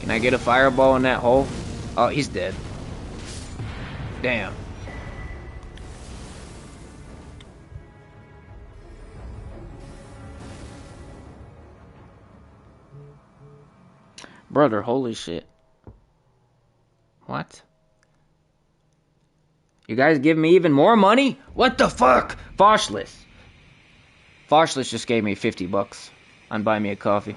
Can I get a fireball in that hole? Oh, he's dead. Damn. Brother, holy shit. What? You guys give me even more money? What the fuck? Foshless. Foshless just gave me 50 bucks on Buy Me a Coffee.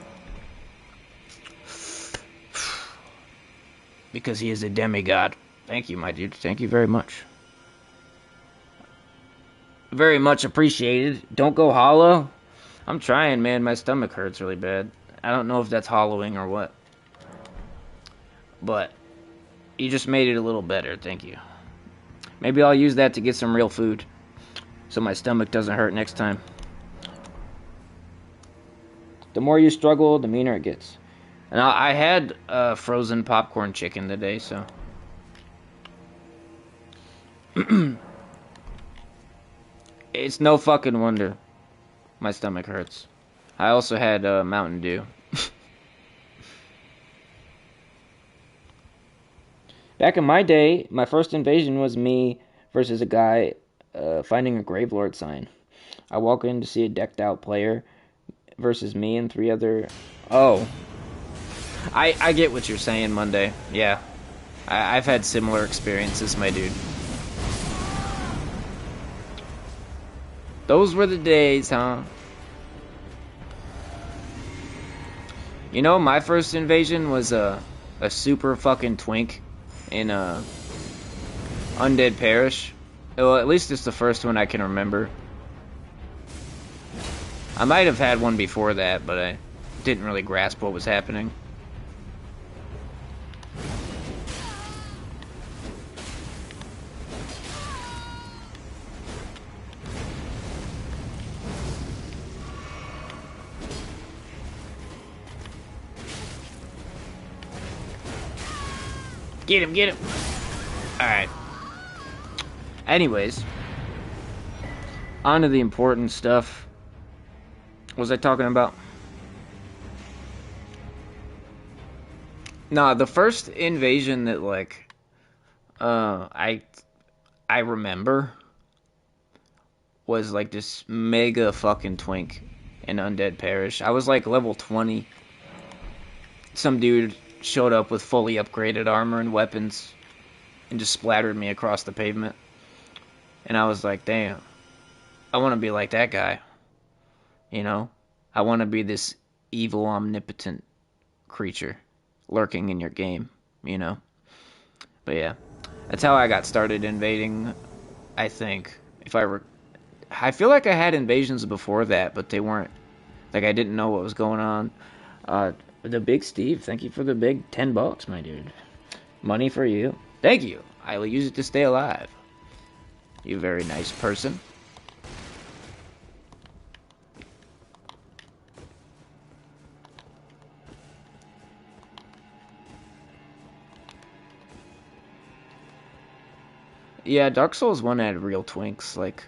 Because he is a demigod. Thank you, my dude. Thank you very much. Very much appreciated. Don't go hollow. I'm trying, man. My stomach hurts really bad. I don't know if that's hollowing or what. But you just made it a little better. Thank you. Maybe I'll use that to get some real food, so my stomach doesn't hurt next time. The more you struggle, the meaner it gets. And I had frozen popcorn chicken today, so. It's no fucking wonder my stomach hurts. I also had Mountain Dew. Back in my day, my first invasion was me versus a guy finding a Gravelord sign. I walk in to see a decked out player versus me and 3 other... Oh. I get what you're saying, Monday. Yeah. I've had similar experiences, my dude. Those were the days, huh? You know, my first invasion was a super fucking twink in Undead Parish. Well, at least it's the first one I can remember. I might have had one before that, but I didn't really grasp what was happening. Get him, get him! Alright. Anyways. On to the important stuff. What was I talking about? Nah, the first invasion that, like, I remember was, like, this mega fucking twink in Undead Parish. I was, like, level 20. Some dude showed up with fully upgraded armor and weapons and just splattered me across the pavement. And I was like, damn, I want to be like that guy. You know? I want to be this evil, omnipotent creature lurking in your game, you know. But yeah, that's how I got started invading. I think if I feel like I had invasions before that, but they weren't like I didn't know what was going on. The big Steve, thank you for the big $10, my dude. Money for you. Thank you. I will use it to stay alive. You very nice person. Yeah, Dark Souls 1 had real twinks, like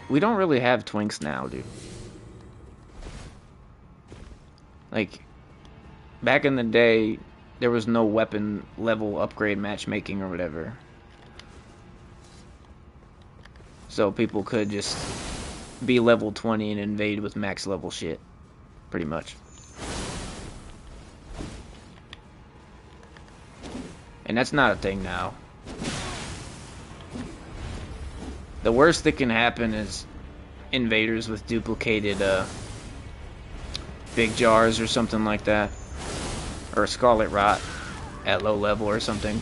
we don't really have twinks now, dude. Like back in the day, there was no weapon level upgrade matchmaking or whatever. So people could just be level 20 and invade with max level shit, pretty much. And that's not a thing now. The worst that can happen is invaders with duplicated big jars or something like that. Or Scarlet Rot at low level or something.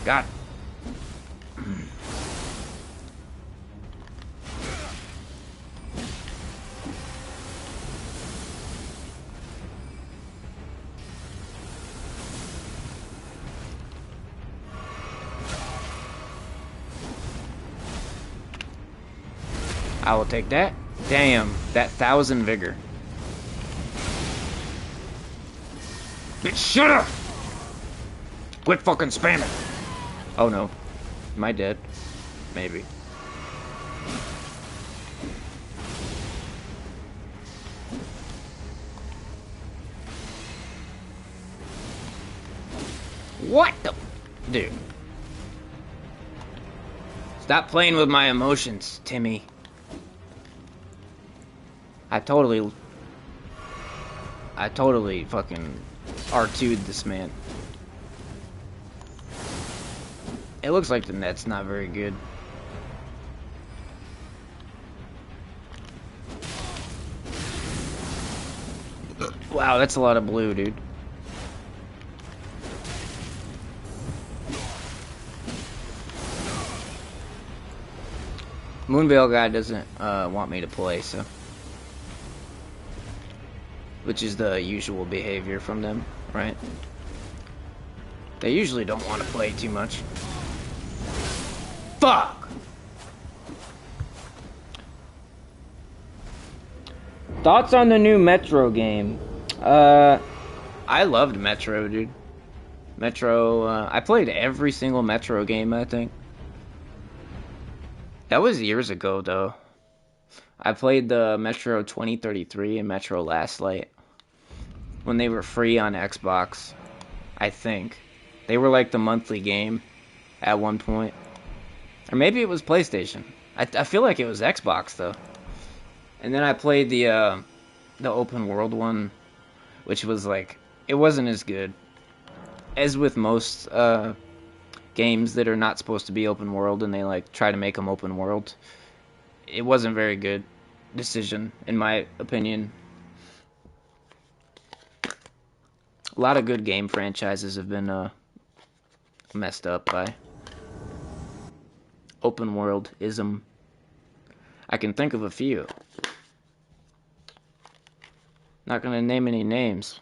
God. I will take that. Damn, that 1,000 vigor. Shut up! Quit fucking spamming. Oh no. Am I dead? Maybe. What the? Dude. Stop playing with my emotions, Timmy. I totally fucking R2'd this man. It looks like the net's not very good. Wow, that's a lot of blue, dude. Moonveil guy doesn't want me to play, so. Which is the usual behavior from them, right? They usually don't want to play too much. Fuck! Thoughts on the new Metro game? I loved Metro, dude. Metro, I played every single Metro game, I think. That was years ago, though. I played the Metro 2033 and Metro Last Light when they were free on Xbox, I think. They were like the monthly game at one point. Or maybe it was PlayStation. I feel like it was Xbox, though. And then I played the open world one, which was like, it wasn't as good. As with most games that are not supposed to be open world and they like try to make them open world, it wasn't very good decision, in my opinion. A lot of good game franchises have been messed up by open world-ism. I can think of a few. Not gonna name any names.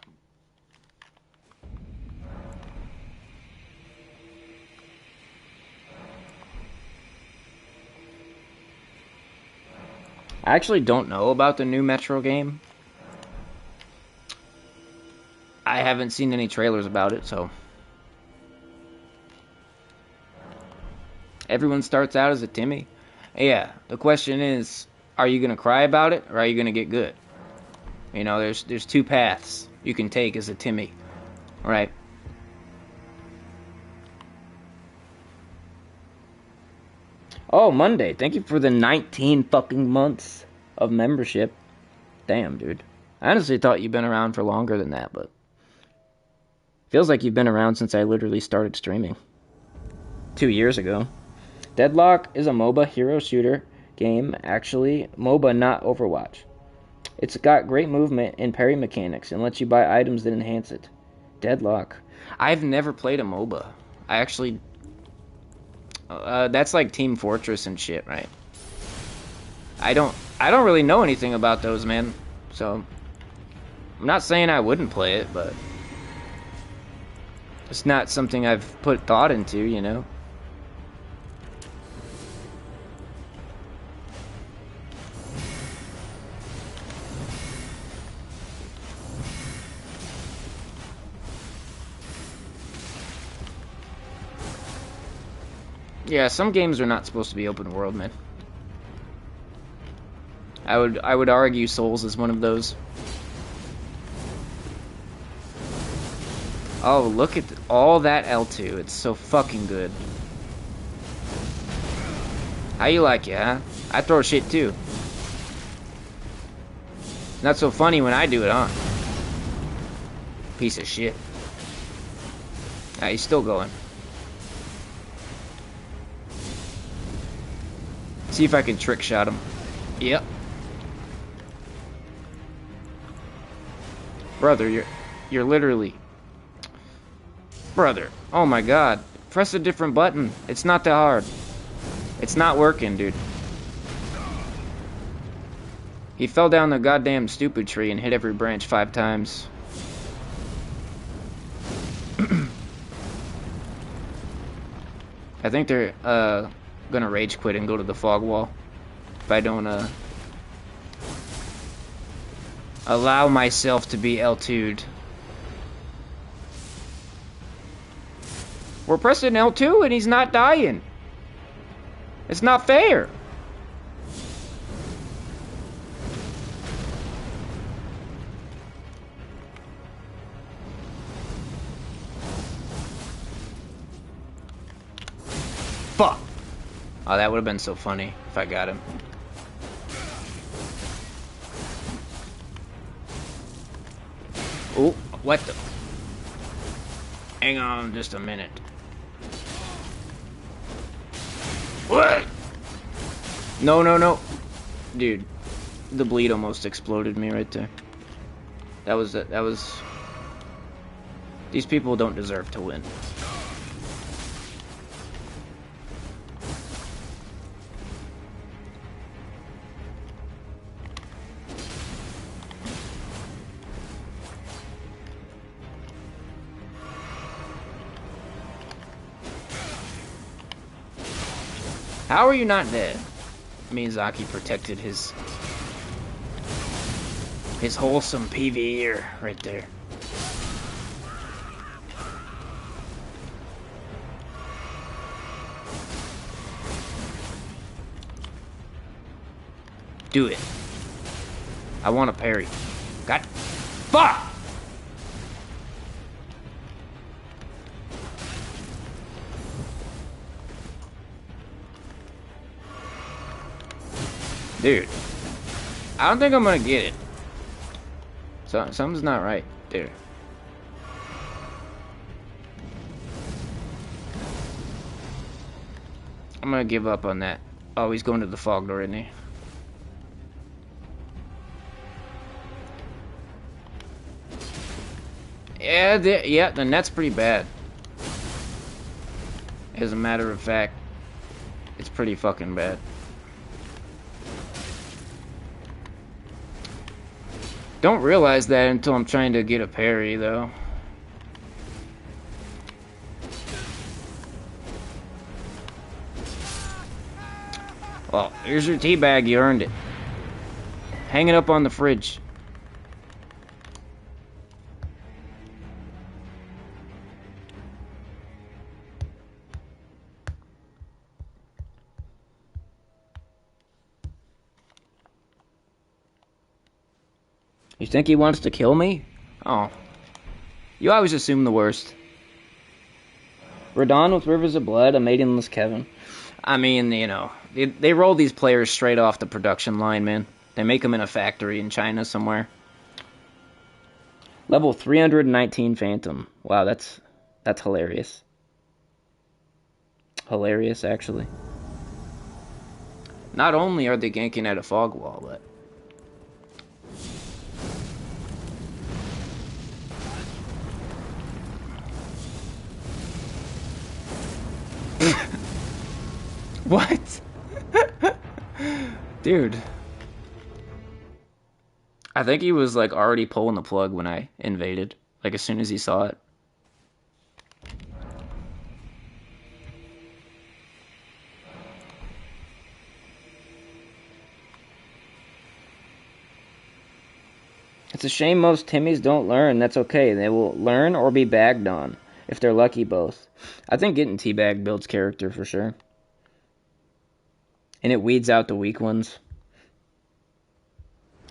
I actually don't know about the new Metro game. I haven't seen any trailers about it, so. Everyone starts out as a Timmy. Yeah, the question is, are you gonna cry about it, or are you gonna get good? You know, there's two paths you can take as a Timmy, right? Oh, Monday. Thank you for the 19 fucking months of membership. Damn, dude. I honestly thought you'd been around for longer than that, but feels like you've been around since I literally started streaming 2 years ago. Deadlock is a MOBA hero shooter game, actually. MOBA, not Overwatch. It's got great movement and parry mechanics and lets you buy items that enhance it. Deadlock. I've never played a MOBA. I actually... that's like Team Fortress and shit, right? I don't really know anything about those, man. So, I'm not saying I wouldn't play it, but... it's not something I've put thought into, you know? Yeah, some games are not supposed to be open world, man. I would argue Souls is one of those. Oh, look at all that L2. It's so fucking good. How you like it, huh? I throw shit too. Not so funny when I do it, huh? Piece of shit. Ah, he's still going. See if I can trick shot him. Yep. Brother, you're literally... Brother, oh my god. Press a different button. It's not that hard. It's not working, dude. He fell down the goddamn stupid tree and hit every branch 5 times. I think they're gonna rage quit and go to the fog wall if I don't allow myself to be L2'd. We're pressing L2 and he's not dying. It's not fair. Fuck. Oh, that would have been so funny if I got him. Oh, what the? Hang on just a minute. What? No, no, no. Dude, the bleed almost exploded me right there. That was... These people don't deserve to win. How are you not dead? Miyazaki protected his wholesome PvE right there. Do it. I want a parry. God. Fuck! Dude, I don't think I'm gonna get it. So, something's not right there. I'm gonna give up on that. Oh, he's going to the fog door, isn't he? Yeah, the net's pretty bad. As a matter of fact, it's pretty fucking bad. Don't realize that until I'm trying to get a parry, though. Well, here's your tea bag. You earned it. Hang it up on the fridge. You think he wants to kill me? Oh. You always assume the worst. Radon with Rivers of Blood, a maidenless Kevin. I mean, you know, they roll these players straight off the production line, man. They make them in a factory in China somewhere. Level 319 Phantom. Wow, that's hilarious. Hilarious, actually. Not only are they ganking at a fog wall, but what? Dude. I think he was like already pulling the plug when I invaded. Like as soon as he saw it. It's a shame most Timmies don't learn. That's okay. They will learn or be bagged on. If they're lucky, both. I think getting teabagged builds character for sure. And it weeds out the weak ones.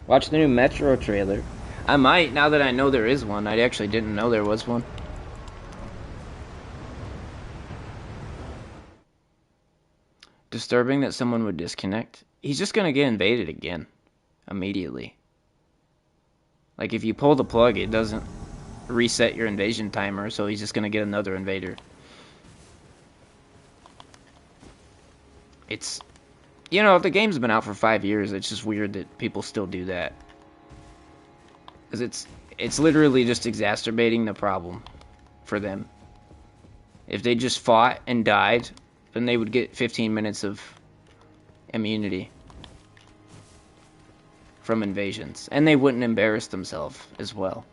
Watch the new Metro trailer. I might, now that I know there is one. I actually didn't know there was one. Disturbing that someone would disconnect. He's just gonna get invaded again. Immediately. Like, if you pull the plug, it doesn't reset your invasion timer, so he's just gonna get another invader. It's... You know, if the game's been out for 5 years, it's just weird that people still do that. Because it's literally just exacerbating the problem for them. If they just fought and died, then they would get 15 minutes of immunity from invasions. And they wouldn't embarrass themselves as well.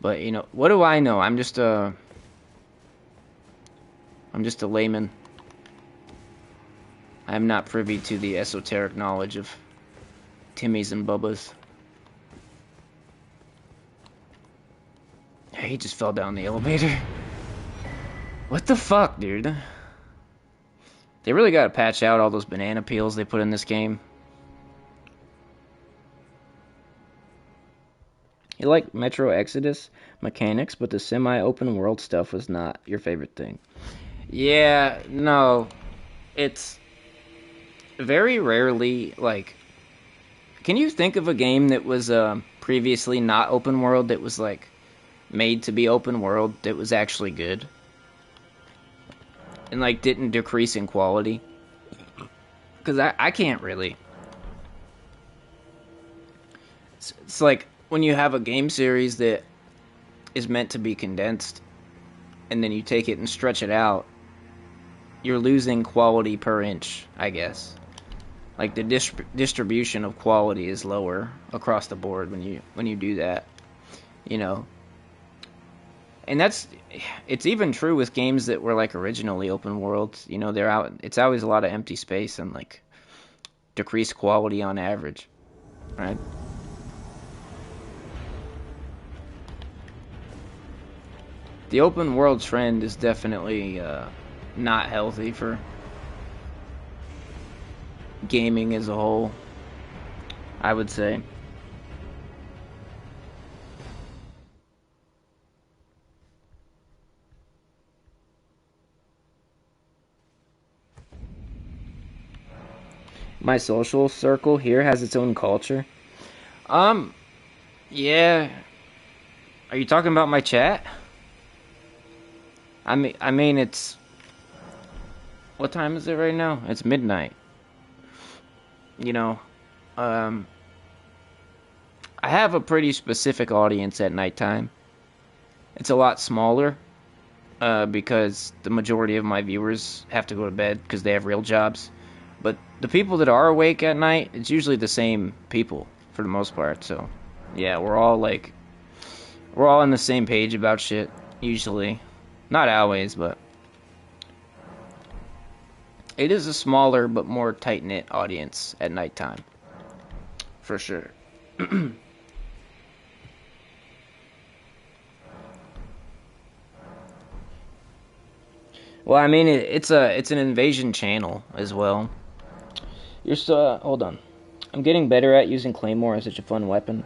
But, you know, what do I know? I'm just a layman. I'm not privy to the esoteric knowledge of Timmys and Bubbas. He just fell down the elevator. What the fuck, dude? They really gotta patch out all those banana peels they put in this game. You like Metro Exodus mechanics, but the semi-open world stuff was not your favorite thing. Yeah, no. It's very rarely, like... Can you think of a game that was previously not open world that was, like, made to be open world that was actually good? And, like, didn't decrease in quality? Because I can't really. It's like when you have a game series that is meant to be condensed, and then you take it and stretch it out, you're losing quality per inch, I guess. Like, the distribution of quality is lower across the board when you do that, you know. And it's even true with games that were like originally open world. You know, it's always a lot of empty space and like decreased quality on average, right? The open world trend is definitely not healthy for gaming as a whole, I would say. My social circle here has its own culture. Yeah. Are you talking about my chat? I mean, it's... What time is it right now? It's midnight. You know, I have a pretty specific audience at nighttime. It's a lot smaller, because the majority of my viewers have to go to bed because they have real jobs. But the people that are awake at night, it's usually the same people for the most part. So, yeah, we're all on the same page about shit, usually. Not always, but it is a smaller but more tight-knit audience at nighttime. For sure. Well, I mean, it's an invasion channel as well. You're still... hold on. I'm getting better at using Claymore as such a fun weapon.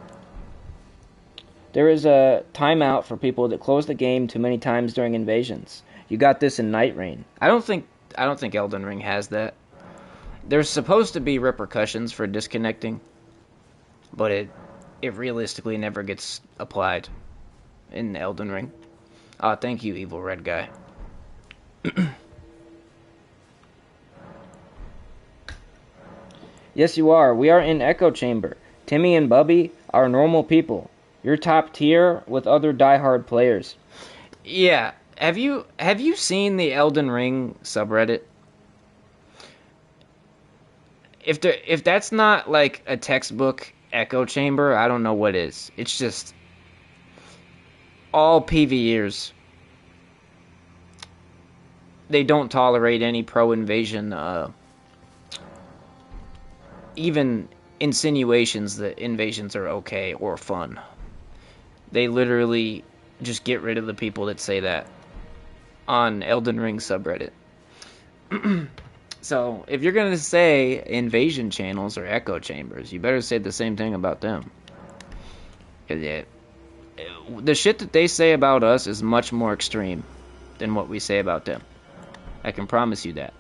There is a timeout for people that close the game too many times during invasions. You got this in Night Rain. I don't think Elden Ring has that. There's supposed to be repercussions for disconnecting, but it realistically never gets applied in Elden Ring. Thank you, evil red guy. Yes, you are. We are in Echo Chamber. Timmy and Bubby are normal people. You're top tier with other diehard players. Yeah. Have you seen the Elden Ring subreddit? If that's not like a textbook echo chamber, I don't know what is. It's just all PvEers. They don't tolerate any pro invasion, even insinuations that invasions are okay or fun. They literally just get rid of the people that say that on Elden Ring subreddit. So, if you're gonna say invasion channels or echo chambers, you better say the same thing about them. The shit that they say about us is much more extreme than what we say about them. I can promise you that.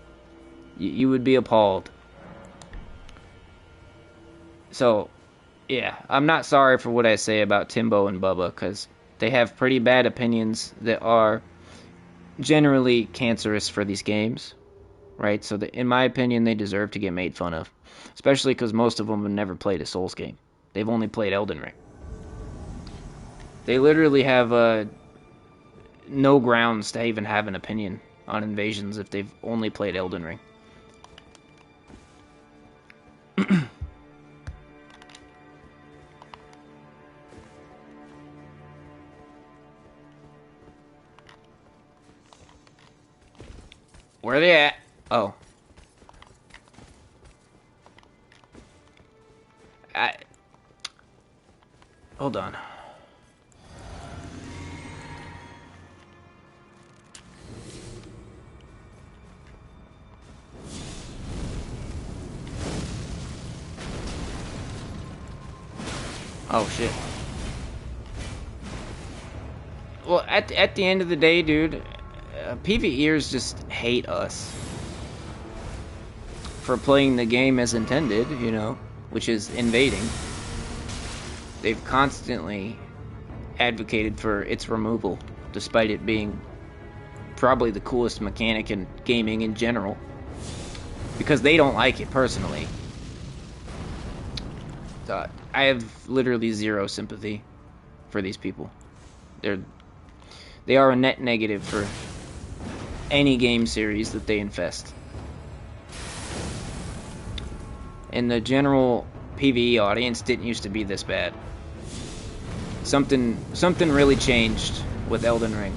You would be appalled. So, yeah, I'm not sorry for what I say about Timbo and Bubba, because they have pretty bad opinions that are generally cancerous for these games, right? So, in my opinion, they deserve to get made fun of, especially because most of them have never played a Souls game. They've only played Elden Ring. They literally have no grounds to even have an opinion on invasions if they've only played Elden Ring. Where are they at? Oh. Hold on. Oh, shit. Well, at the end of the day, dude, PvEers just hate us for playing the game as intended, which is invading. They've constantly advocated for its removal, despite it being probably the coolest mechanic in gaming in general, because they don't like it personally. I have literally zero sympathy for these people. They are a net negative for any game series that they infest. And the general PvE audience didn't used to be this bad. Something really changed with Elden Ring.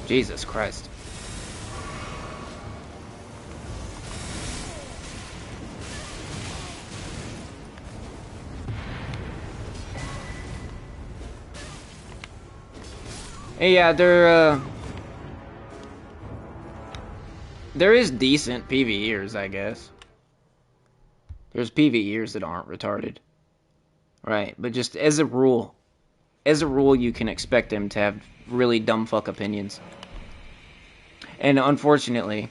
Jesus Christ. Hey, yeah, there is decent PvEers, I guess. There's PvEers that aren't retarded. Right, but just as a rule, you can expect them to have really dumb fuck opinions. And unfortunately,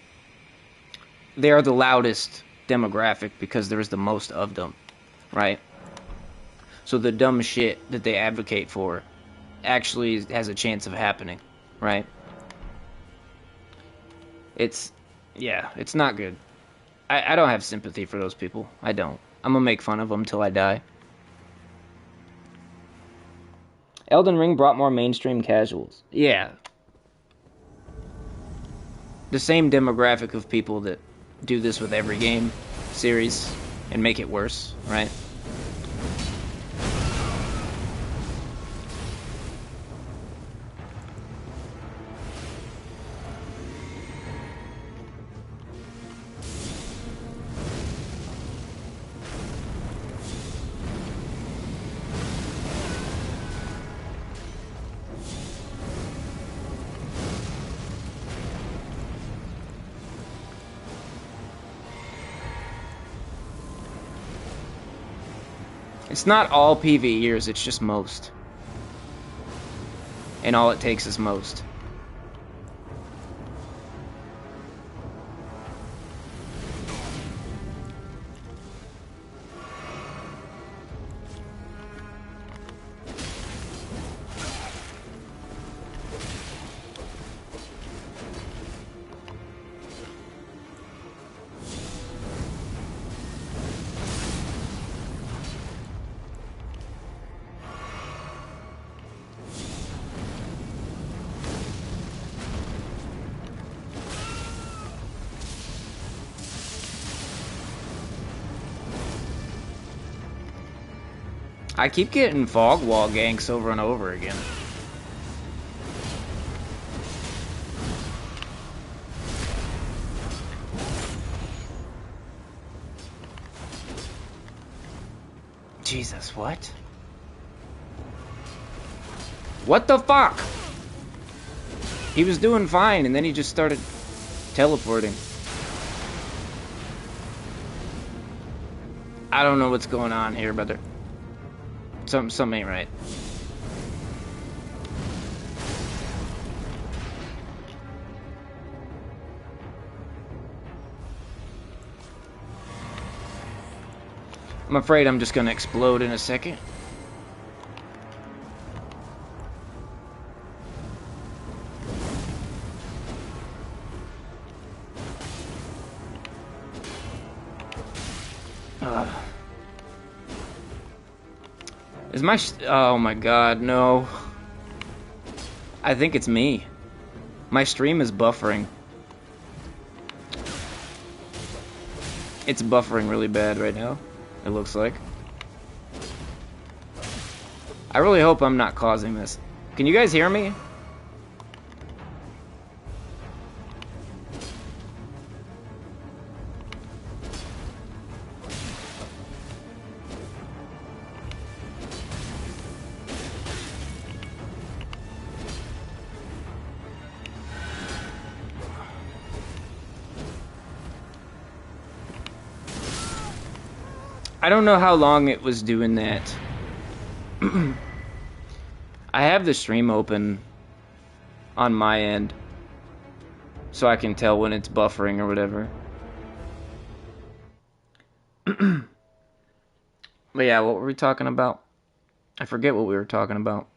they are the loudest demographic because there's the most of them, right? So the dumb shit that they advocate for actually has a chance of happening, right? It's not good. I don't have sympathy for those people. I don't. I'm gonna make fun of them till I die. Elden Ring brought more mainstream casuals. Yeah. The same demographic of people that do this with every game series and make it worse, right? It's not all PvEers, it's just most. And all it takes is most. I keep getting fog wall ganks over and over again. Jesus, what? What the fuck? He was doing fine, and then he just started teleporting. I don't know what's going on here, brother. Something ain't right. I'm afraid I'm just gonna explode in a second. Is my oh my god, no. I think it's me. My stream is buffering. It's buffering really bad right now, it looks like. I really hope I'm not causing this. Can you guys hear me? I don't know how long it was doing that. I have the stream open on my end, so I can tell when it's buffering or whatever. But yeah, what were we talking about? I forget what we were talking about.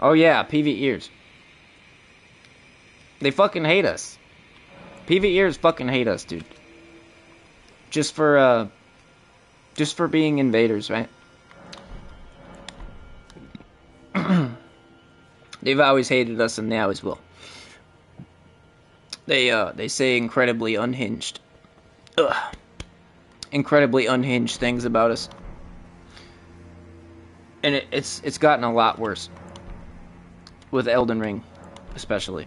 Oh yeah, PV ears. They fucking hate us. PV ears fucking hate us, dude. Just for being invaders, right? They've always hated us, and they always will. They say incredibly unhinged, incredibly unhinged things about us, and it's gotten a lot worse with Elden Ring, especially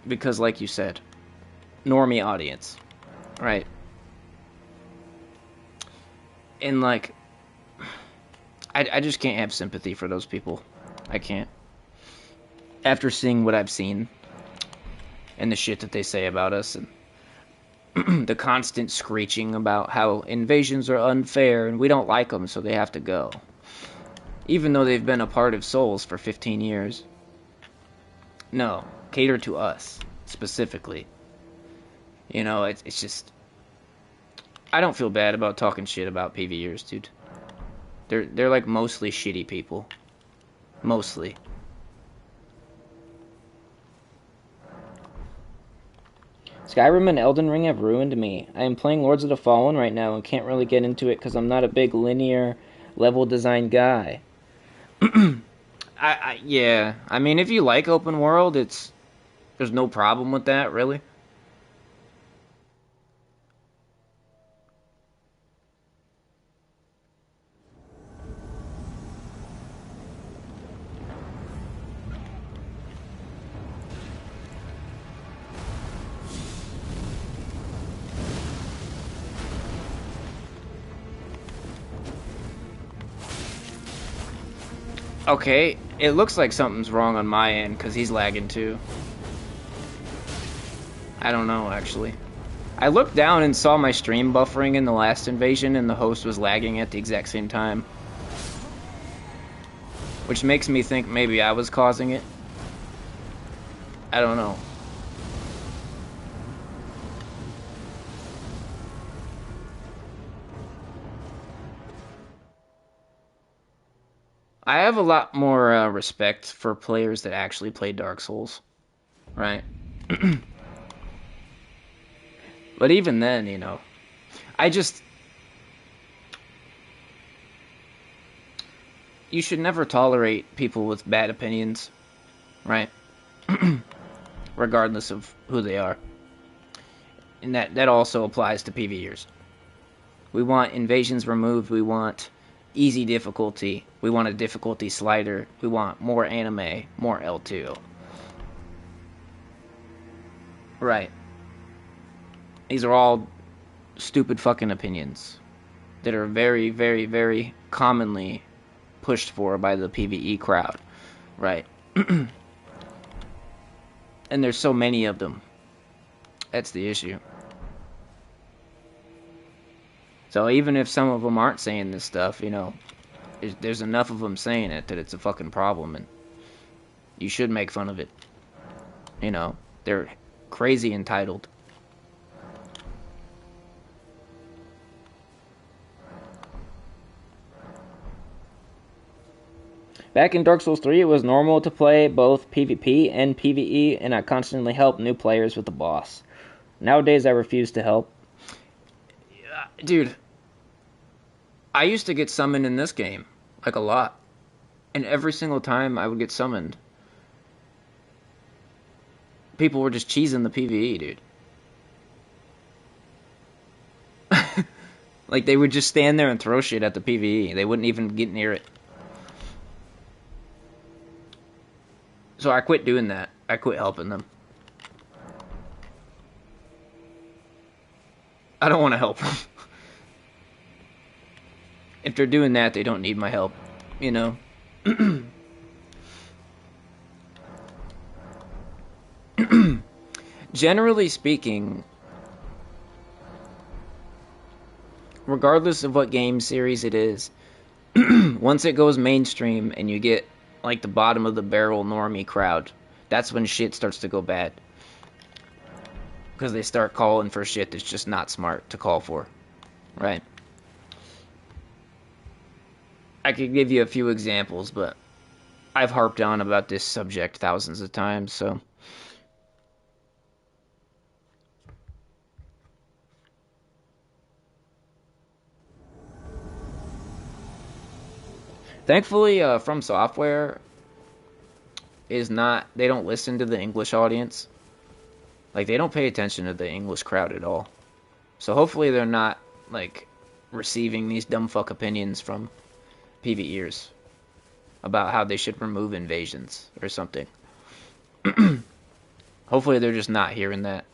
because, like you said, normie audience. Right. And like, I just can't have sympathy for those people. I can't. After seeing what I've seen and the shit that they say about us and the constant screeching about how invasions are unfair and we don't like them, so they have to go. Even though they've been a part of Souls for 15 years. No, cater to us specifically. You know, it's just... I don't feel bad about talking shit about PvEers, dude. They're like mostly shitty people. Mostly. Skyrim and Elden Ring have ruined me. I am playing Lords of the Fallen right now and can't really get into it because I'm not a big linear level design guy. Yeah. I mean, if you like open world, there's no problem with that, really. Okay, it looks like something's wrong on my end, because he's lagging too. I don't know, actually. I looked down and saw my stream buffering in the last invasion, and the host was lagging at the exact same time. Which makes me think maybe I was causing it. I don't know. I have a lot more respect for players that actually play Dark Souls, right? But even then, you know, you should never tolerate people with bad opinions, right? Regardless of who they are. And that also applies to PvEers. We want invasions removed. We want easy difficulty. We want a difficulty slider. We want more anime, more L2. Right. These are all stupid fucking opinions that are very, very, very commonly pushed for by the PvE crowd. Right. And there's so many of them. That's the issue. So even if some of them aren't saying this stuff, you know, there's enough of them saying it that it's a fucking problem, and you should make fun of it. You know, they're crazy entitled. Back in Dark Souls 3, it was normal to play both PvP and PvE, and I constantly helped new players with the boss. Nowadays, I refuse to help. Dude, I used to get summoned in this game, like a lot. And every single time I would get summoned, people were just cheesing the PvE, dude. Like, they would just stand there and throw shit at the PvE. They wouldn't even get near it. So I quit doing that. I quit helping them. I don't want to help them. If they're doing that, they don't need my help, you know? Generally speaking, regardless of what game series it is, once it goes mainstream and you get like the bottom of the barrel normie crowd, that's when shit starts to go bad. Because they start calling for shit that's just not smart to call for. Right? I could give you a few examples, but I've harped on about this subject thousands of times, so... Thankfully, From Software is not... They don't listen to the English audience. Like, they don't pay attention to the English crowd at all. So hopefully they're not, like, receiving these dumb fuck opinions from PvEers about how they should remove invasions or something. Hopefully they're just not hearing that.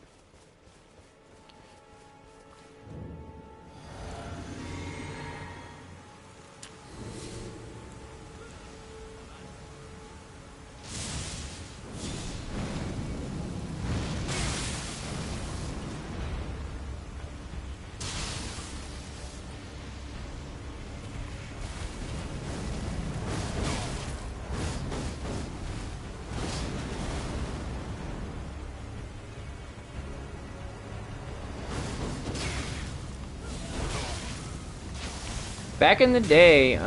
Back in the day,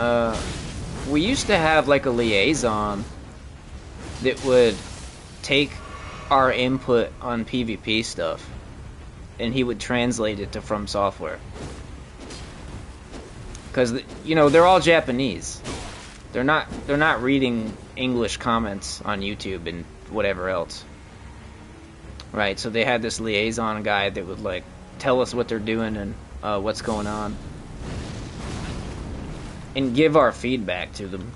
we used to have like a liaison that would take our input on PvP stuff, and he would translate it to From Software. Because, you know, they're all Japanese. They're not reading English comments on YouTube and whatever else. Right, so they had this liaison guy that would, like, tell us what they're doing and what's going on. And give our feedback to them.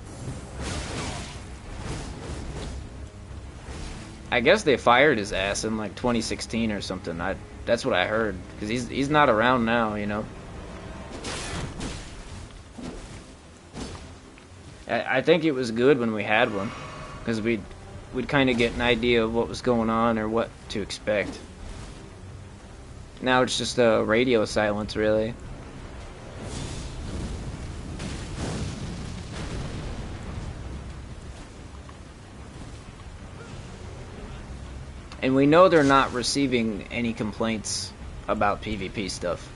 I guess they fired his ass in like 2016 or something. That's what I heard, because he's not around now, you know. I think it was good when we had one, because we'd kind of get an idea of what was going on or what to expect. Now it's just a radio silence, really. And we know they're not receiving any complaints about PvP stuff.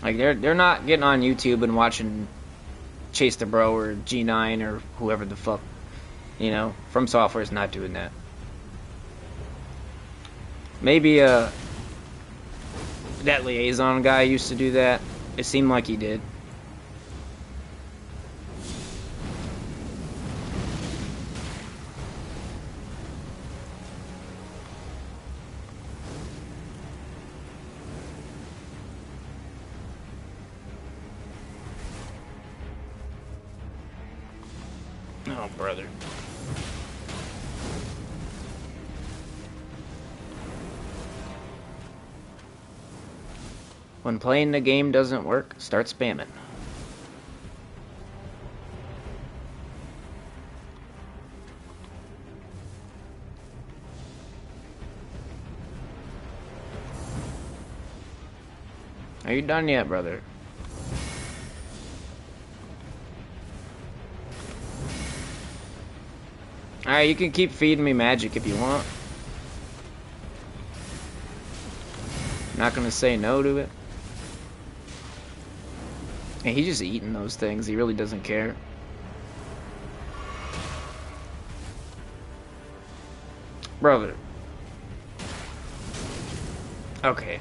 Like, they're not getting on YouTube and watching Chase the Bro or G9 or whoever the fuck, You know, From Software's not doing that. Maybe that liaison guy used to do that. It seemed like he did. Oh, brother. When playing the game doesn't work, start spamming. Are you done yet, brother? Alright, you can keep feeding me magic if you want. Not gonna say no to it. And he's just eating those things. He really doesn't care. Brother. Okay.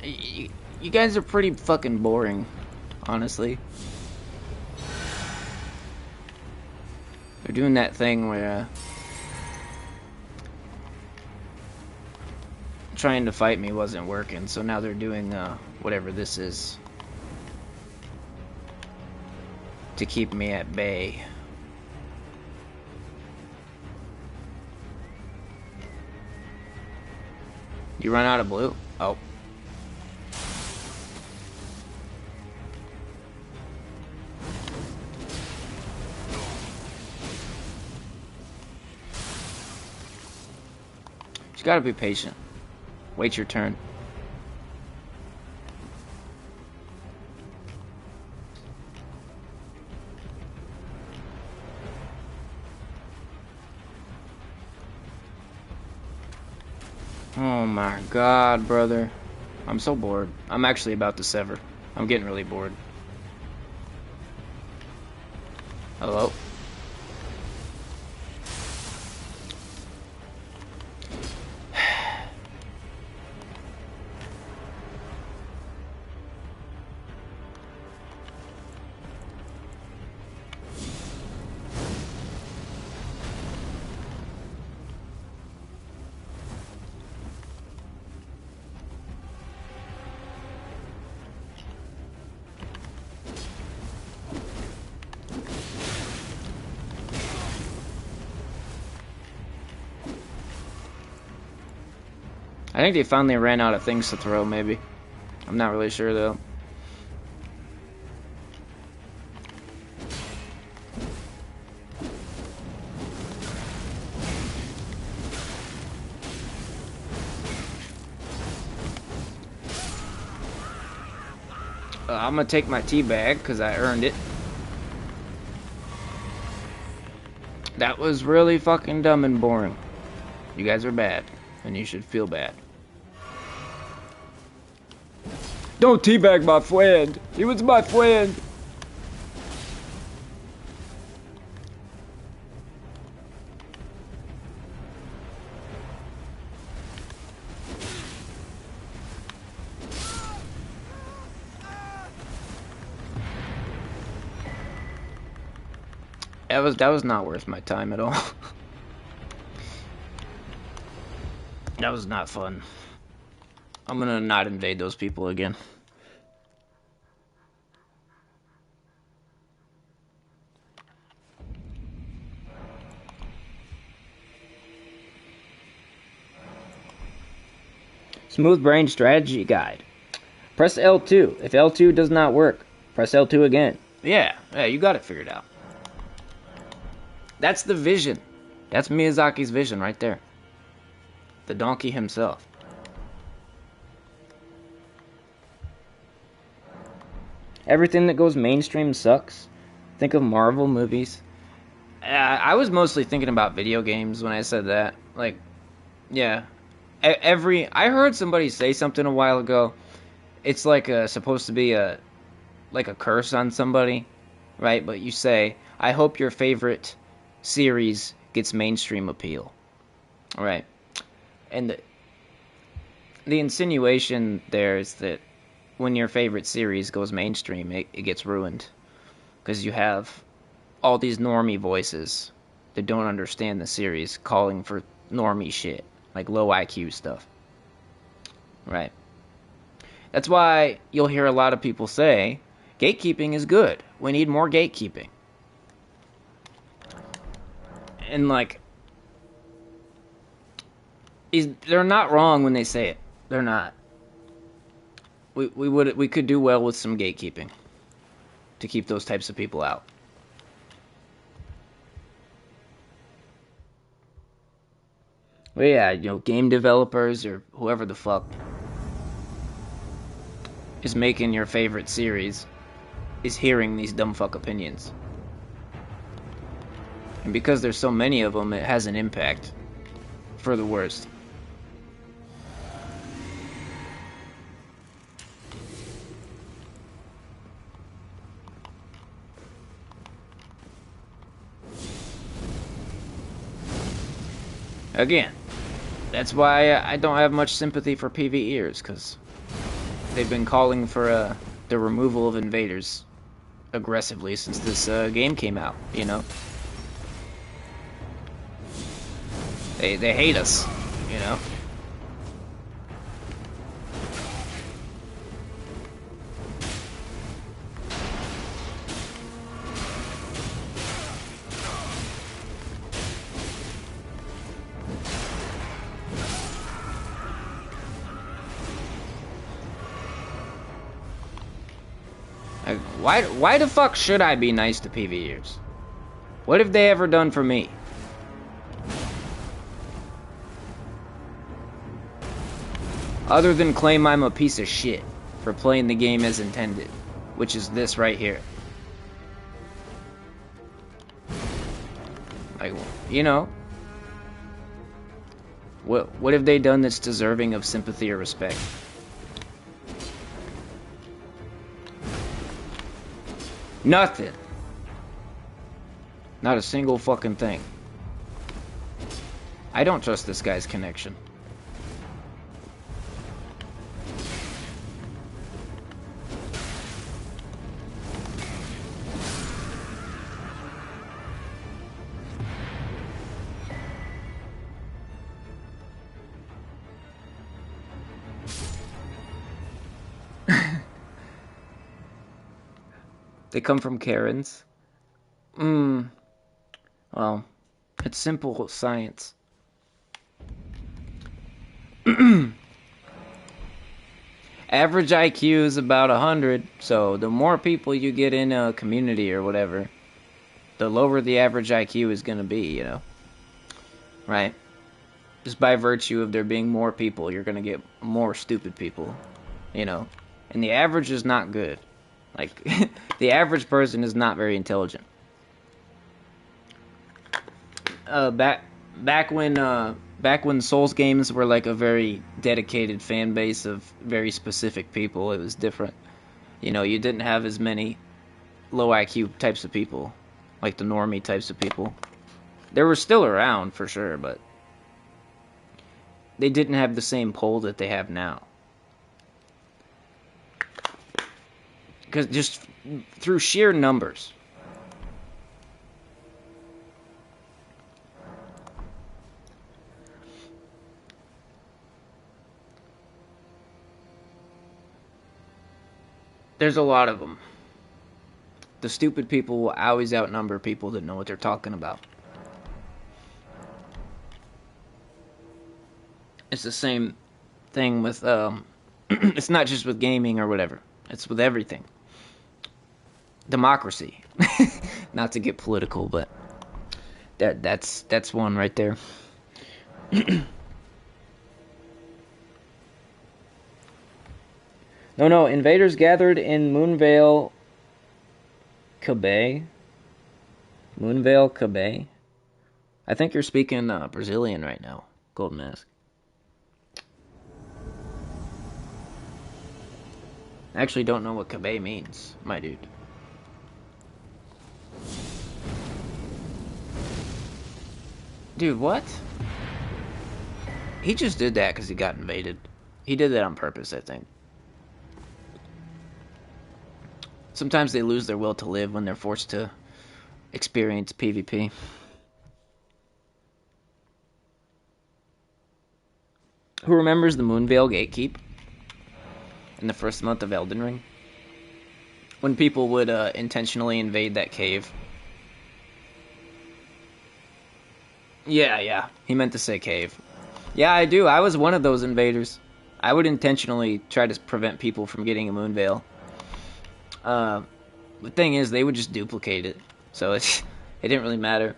You guys are pretty fucking boring, honestly. They're doing that thing where trying to fight me wasn't working, so now they're doing whatever this is to keep me at bay. You run out of blue? Oh. You gotta be patient. Wait your turn. Oh my god, brother. I'm so bored. I'm actually about to sever. I'm getting really bored. Hello? I think they finally ran out of things to throw, maybe. I'm not really sure, though. I'm gonna take my tea bag, because I earned it. That was really fucking dumb and boring. You guys are bad, and you should feel bad. Don't teabag my friend. He was my friend. That was not worth my time at all. That was not fun. I'm gonna not invade those people again. Smooth Brain Strategy Guide. Press L2. If L2 does not work, press L2 again. Yeah, you got it figured out. That's the vision. That's Miyazaki's vision right there. The donkey himself. Everything that goes mainstream sucks. Think of Marvel movies. I was mostly thinking about video games when I said that. Like, yeah. I heard somebody say something a while ago. It's like supposed to be like a curse on somebody, right? But you say, I hope your favorite series gets mainstream appeal, right? And the insinuation there is that when your favorite series goes mainstream, it gets ruined because you have all these normie voices that don't understand the series calling for normie shit, like low IQ stuff, right? That's why you'll hear a lot of people say, gatekeeping is good. We need more gatekeeping. And like, they're not wrong when they say it. They're not. We could do well with some gatekeeping to keep those types of people out. But yeah, game developers or whoever the fuck is making your favorite series is hearing these dumb fuck opinions. And because there's so many of them, it has an impact for the worst. Again, that's why I don't have much sympathy for PvEers, because they've been calling for the removal of invaders aggressively since this game came out, They hate us, you know? Like, why the fuck should I be nice to PvEers? What have they ever done for me? Other than claim I'm a piece of shit for playing the game as intended, which is this right here. Like, what have they done that's deserving of sympathy or respect? Nothing. Not a single fucking thing. I don't trust this guy's connection. They come from Karens. Well, it's simple science. Average IQ is about 100, so the more people you get in a community or whatever, the lower the average IQ is going to be, Right? Just by virtue of there being more people, you're going to get more stupid people, And the average is not good. Like, the average person is not very intelligent. Back when Souls games were like a very dedicated fan base of very specific people, it was different. You didn't have as many low IQ types of people, like the normie types of people. They were still around for sure, but they didn't have the same pull that they have now. Because just through sheer numbers. There's a lot of them. The stupid people will always outnumber people that know what they're talking about. It's the same thing with, it's not just with gaming or whatever. It's with everything. Democracy. Not to get political, but that's one right there. No, invaders gathered in Moonvale, Quebec. Moonvale, Quebec. I think you're speaking Brazilian right now, Golden Mask. I actually don't know what Kabe means, my dude. Dude, what? He just did that because he got invaded. He did that on purpose, I think. Sometimes they lose their will to live when they're forced to experience PvP. Who remembers the Moonveil Gatekeep in the first month of Elden Ring? When people would intentionally invade that cave. Yeah. He meant to say cave. Yeah, I do. I was one of those invaders. I would intentionally try to prevent people from getting a Moonveil. The thing is, they would just duplicate it. So it didn't really matter.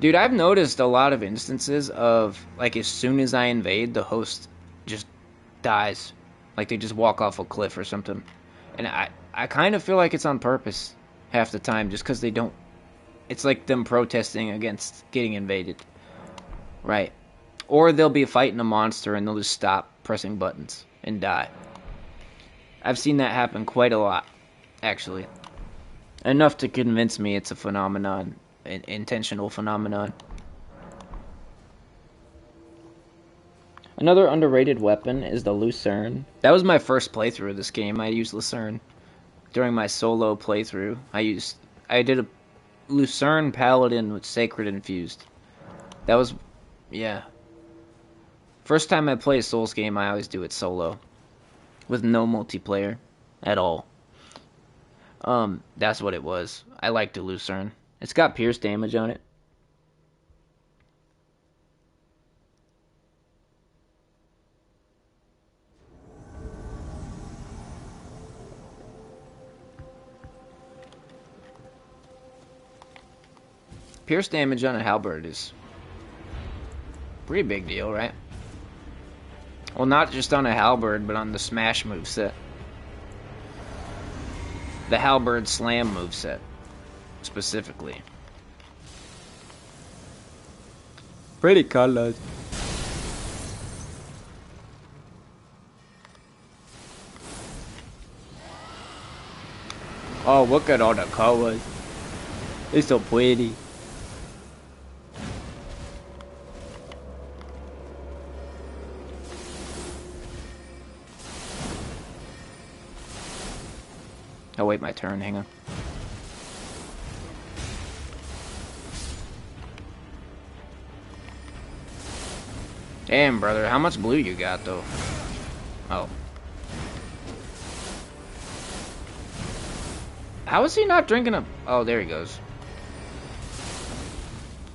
Dude, I've noticed a lot of instances of, like, as soon as I invade, the host just dies. Like, they just walk off a cliff or something. And I kind of feel like it's on purpose half the time, just because they don't... It's like them protesting against getting invaded. Right. Or they'll be fighting a monster and they'll just stop pressing buttons and die. I've seen that happen quite a lot, actually. Enough to convince me it's a phenomenon. An intentional phenomenon. Another underrated weapon is the Lucerne. That was my first playthrough of this game. I used Lucerne. During my solo playthrough, I did a Lucerne Paladin with Sacred Infused. That was, yeah. First time I play a Souls game, I always do it solo. With no multiplayer at all. That's what it was. I liked the Lucerne. It's got pierce damage on it. Pierce damage on a halberd is a pretty big deal, right? Well, not just on a halberd, but on the smash moveset. The halberd slam moveset, specifically. Pretty colors. Oh, look at all the colors. It's so pretty. I'll wait my turn, hang on. Damn, brother, how much blue you got, though? Oh. How is he not drinking a... Oh, there he goes.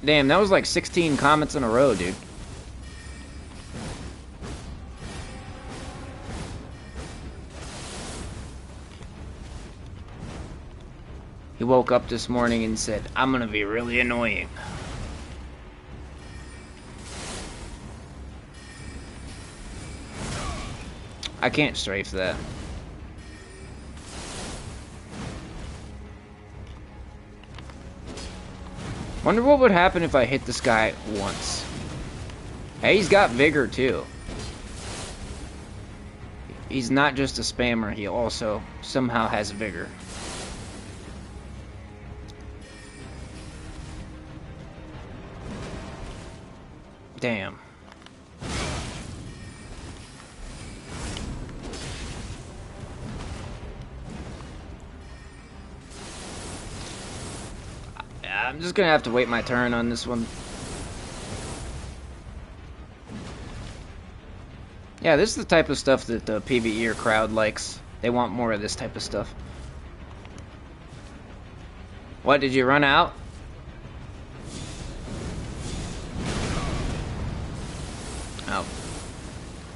Damn, that was like 16 comments in a row, dude. He woke up this morning and said, I'm gonna be really annoying. I can't strafe that. Wonder what would happen if I hit this guy once. Hey, he's got vigor too. He's not just a spammer, he also somehow has vigor. Damn. I'm just gonna have to wait my turn on this one. Yeah, this is the type of stuff that the PvEer crowd likes. They want more of this type of stuff. What, did you run out? Oh.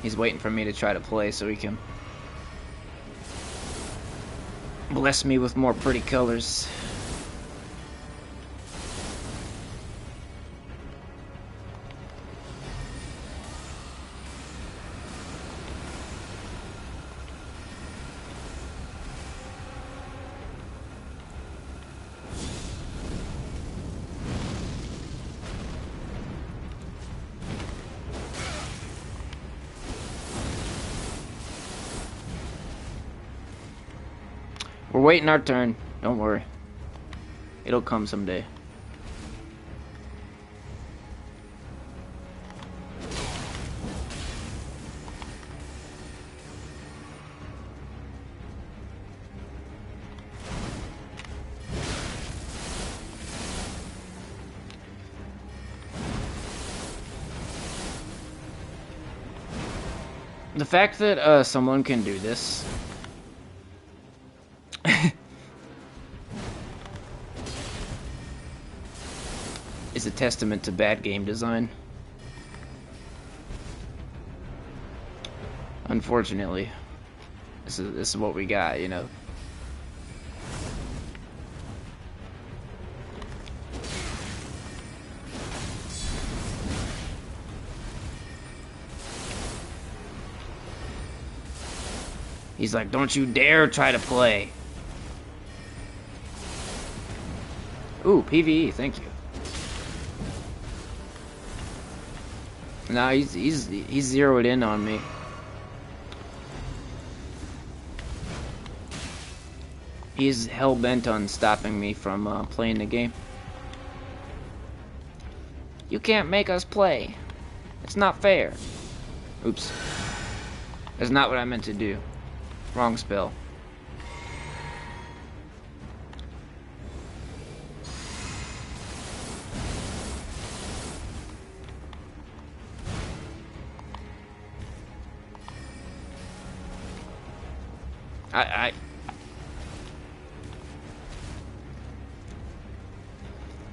He's waiting for me to try to play so he can bless me with more pretty colors. We're waiting our turn. Don't worry. It'll come someday. The fact that someone can do this is a testament to bad game design. Unfortunately, this is what we got, you know. He's like, don't you dare try to play. Ooh, PvE, thank you. Nah, he's zeroed in on me. He's hell-bent on stopping me from playing the game. You can't make us play. It's not fair. Oops. That's not what I meant to do. Wrong spell.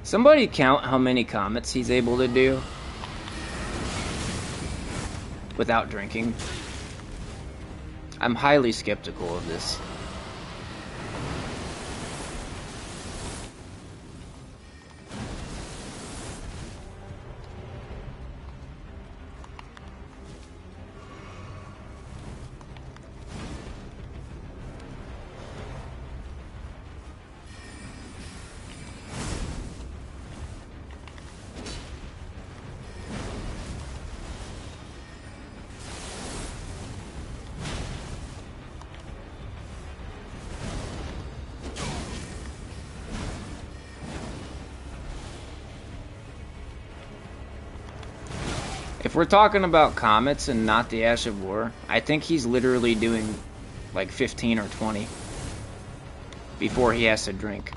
Somebody count how many comets he's able to do without drinking. I'm highly skeptical of this. If we're talking about comets and not the Ash of War, I think he's literally doing like 15 or 20 before he has to drink.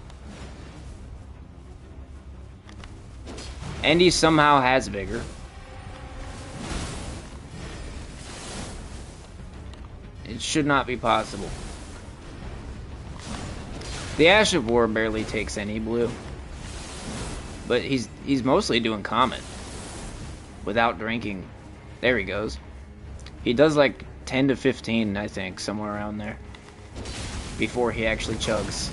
And he somehow has vigor. It should not be possible. The Ash of War barely takes any blue. But he's mostly doing comet. Without drinking. There he goes. He does like 10 to 15, I think, somewhere around there. Before he actually chugs.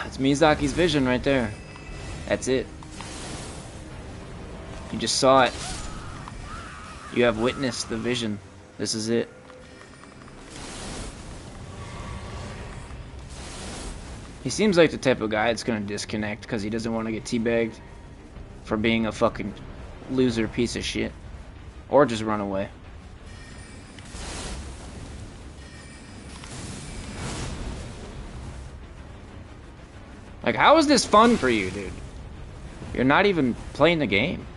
It's Miyazaki's vision right there. That's it. You just saw it. You have witnessed the vision. This is it. He seems like the type of guy that's gonna disconnect because he doesn't want to get teabagged for being a fucking loser piece of shit. Or just run away. Like, how is this fun for you, dude? You're not even playing the game.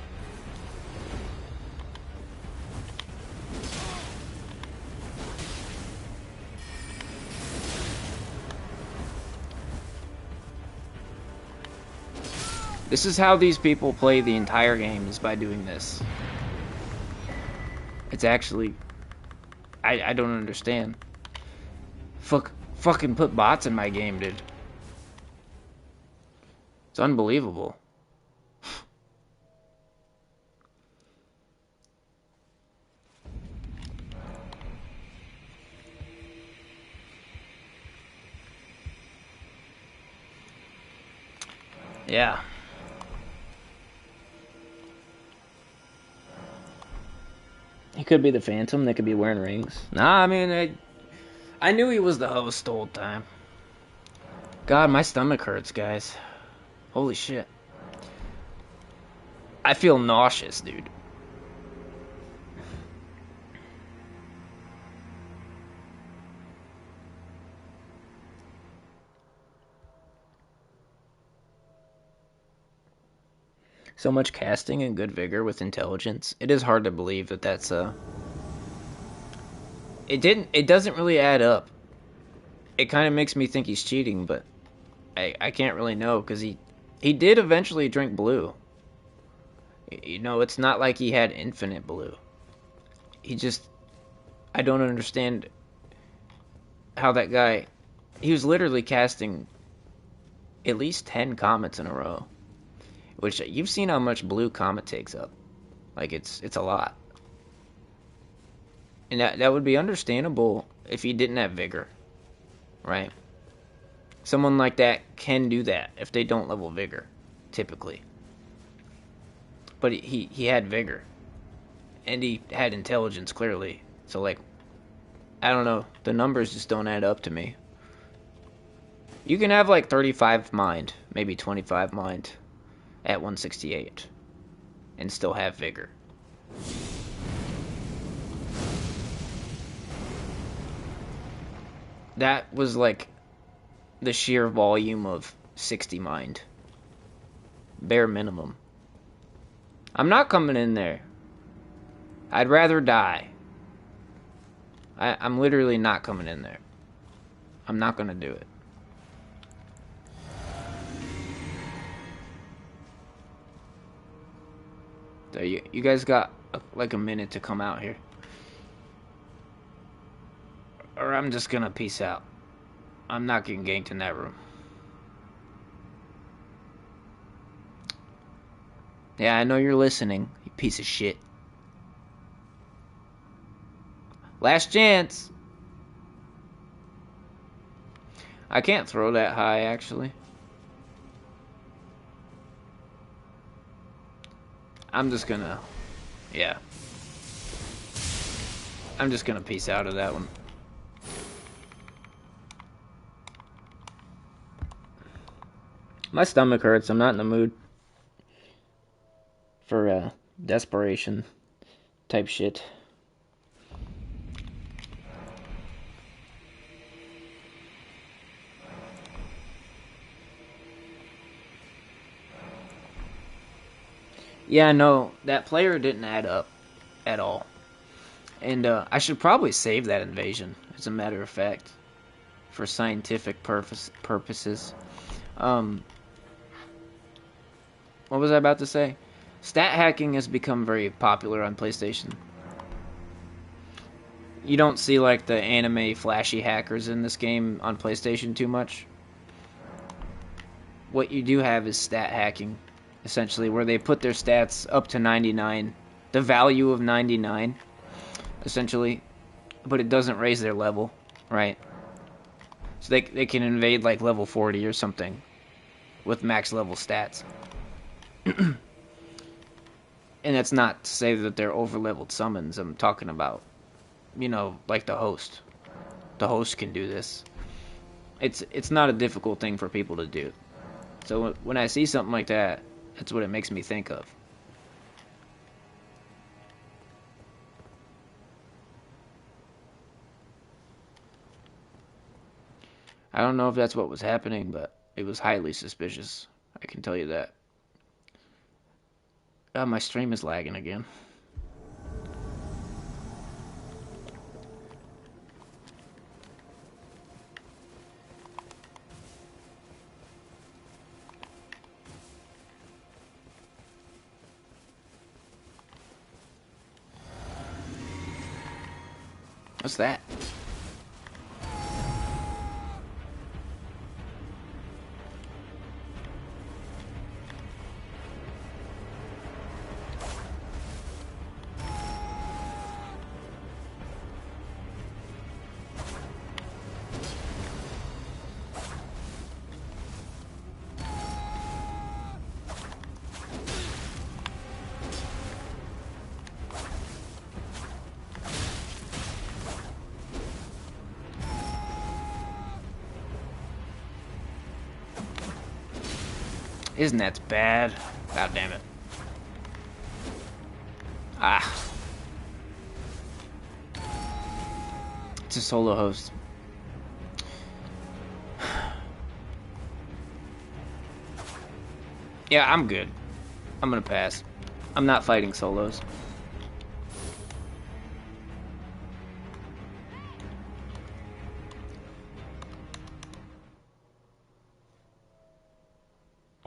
This is how these people play the entire game, is by doing this. It's actually... I don't understand. Fucking put bots in my game, dude. It's unbelievable. Yeah. He could be the Phantom. They could be wearing rings. Nah, I mean, I knew he was the host the whole time. God, my stomach hurts, guys. Holy shit. I feel nauseous, dude. So much casting and good vigor with intelligence. It is hard to believe that that's it doesn't really add up. It kind of makes me think he's cheating, but I can't really know because he did eventually drink blue. You know, it's not like he had infinite blue. He just, I don't understand how that guy, he was literally casting at least 10 comets in a row, which you've seen how much blue comet takes up. Like it's a lot. And that would be understandable if he didn't have vigor, right? Someone like that can do that if they don't level vigor, typically. But he had vigor. And he had intelligence, clearly. So, like, I don't know. The numbers just don't add up to me. You can have, like, 35 mind, maybe 25 mind at 168. And still have vigor. That was, like, the sheer volume of 60 mind. Bare minimum. I'm not coming in there. I'd rather die. I'm literally not coming in there. I'm not gonna do it. So you guys got like a minute to come out here. Or I'm just gonna peace out. I'm not getting ganked in that room. Yeah, I know you're listening, you piece of shit. Last chance. I can't throw that high, actually. I'm just gonna... Yeah. I'm just gonna peace out of that one. My stomach hurts. I'm not in the mood for desperation type shit. Yeah, no, that player didn't add up at all. And I should probably save that invasion, as a matter of fact, for scientific purposes. What was I about to say? Stat hacking has become very popular on PlayStation. You don't see like the anime flashy hackers in this game on PlayStation too much. What you do have is stat hacking, essentially, where they put their stats up to 99, the value of 99, essentially, but it doesn't raise their level, right? So they can invade like level 40 or something with max level stats. And that's not to say that they're over-leveled summons. I'm talking about, you know, like the host. The host can do this. It's not a difficult thing for people to do. So when I see something like that, that's what it makes me think of. I don't know if that's what was happening, but it was highly suspicious. I can tell you that. My stream is lagging again. What's that? Isn't that bad? God damn it. Ah. It's a solo host. Yeah, I'm good. I'm gonna pass. I'm not fighting solos.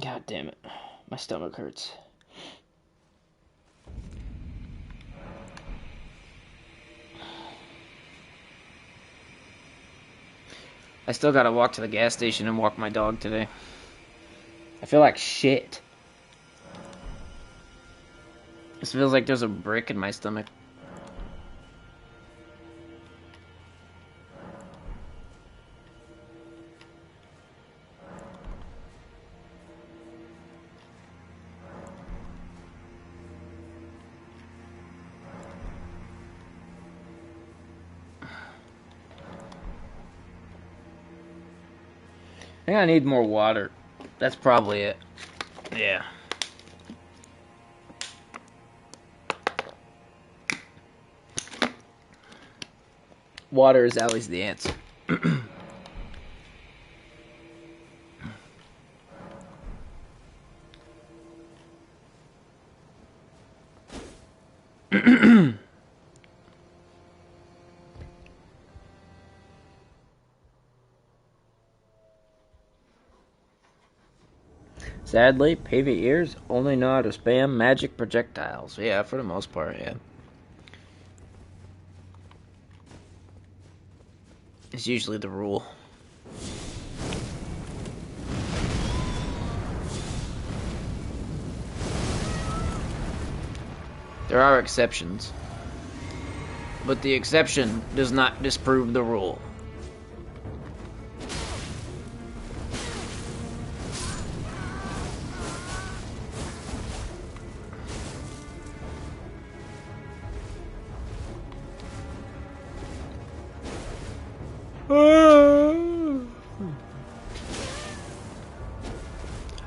God damn it. My stomach hurts. I still gotta walk to the gas station and walk my dog today. I feel like shit. This feels like there's a brick in my stomach. I think I need more water. That's probably it. Yeah. Water is always the answer. Sadly, pavy ears only know how to spam magic projectiles. Yeah, for the most part, yeah. It's usually the rule. There are exceptions. But the exception does not disprove the rule.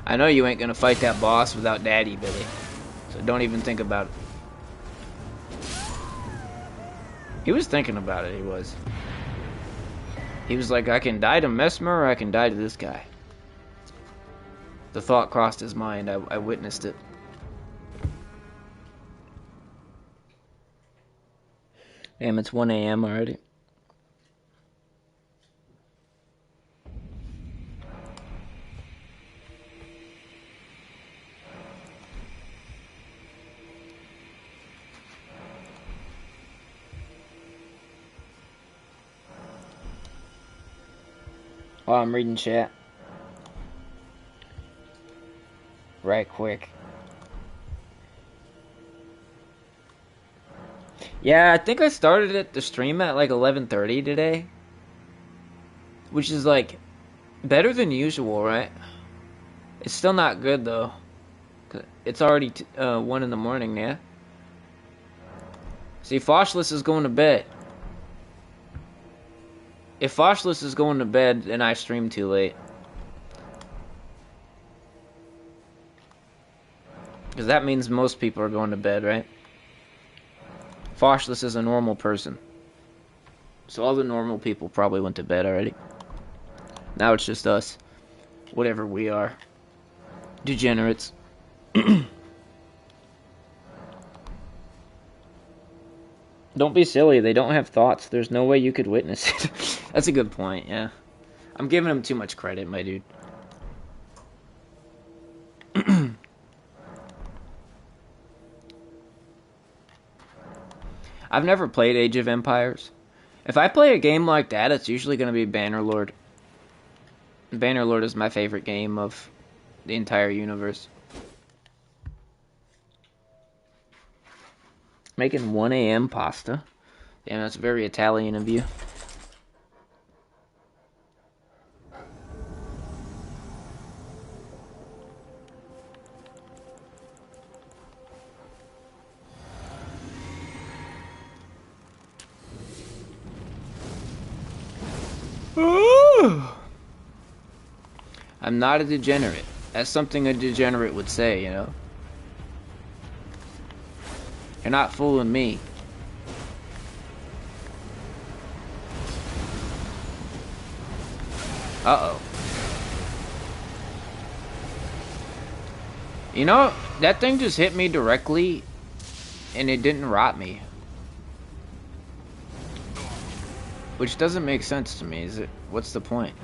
I know you ain't gonna fight that boss without Daddy, Billy. So don't even think about it. He was thinking about it, he was. He was like, I can die to Mesmer or I can die to this guy. The thought crossed his mind. I witnessed it. Damn, it's 1 a.m. already. Oh, I'm reading chat. Right quick. Yeah, I think I started the stream at like 11:30 today. Which is like better than usual, right? It's still not good though. It's already 1 in the morning, yeah? See, Foshless is going to bed. If Foshless is going to bed, then I stream too late. Because that means most people are going to bed, right? Foshless is a normal person. So all the normal people probably went to bed already. Now it's just us. Whatever we are. Degenerates. Don't be silly. They don't have thoughts. There's no way you could witness it. That's a good point, yeah. I'm giving them too much credit, my dude. I've never played Age of Empires. If I play a game like that, it's usually going to be Bannerlord. Bannerlord is my favorite game of the entire universe. Making 1 a.m. pasta. Damn, that's very Italian of you. I'm not a degenerate. That's something a degenerate would say, you know? You're not fooling me. Uh-oh. You know, that thing just hit me directly, and it didn't rot me. Which doesn't make sense to me, is it? What's the point?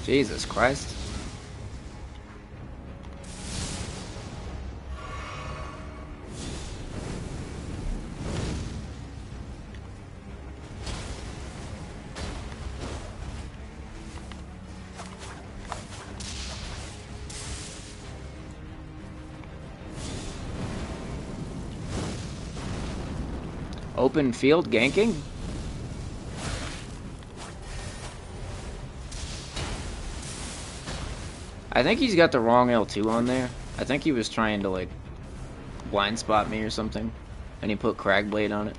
Jesus Christ. Open field ganking? I think he's got the wrong L2 on there. I think he was trying to, like, blind spot me or something. And he put Cragblade on it.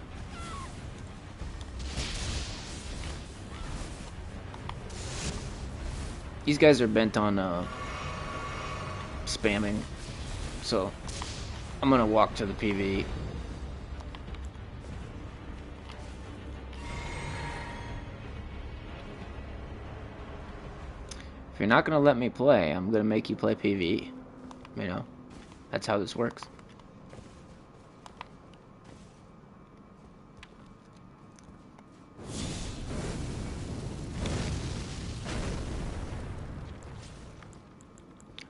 These guys are bent on, spamming. So, I'm gonna walk to the PvE. If you're not gonna let me play, I'm gonna make you play PvE. You know, that's how this works.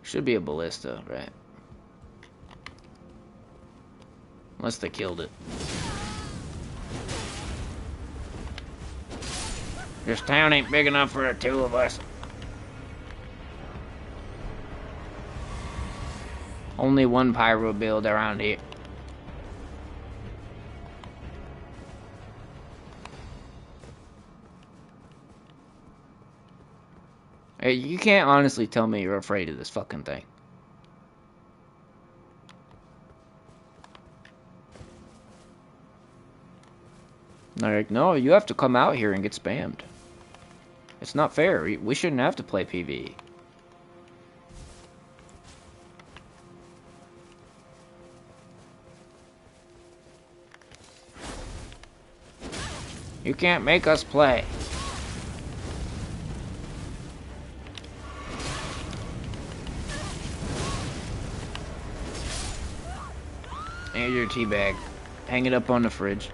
Should be a ballista, right? Unless they killed it. This town ain't big enough for the two of us. Only one pyro build around here. Hey, you can't honestly tell me you're afraid of this fucking thing. They're like, no, you have to come out here and get spammed. It's not fair. We shouldn't have to play PvE. You can't make us play. Here's your tea bag. Hang it up on the fridge.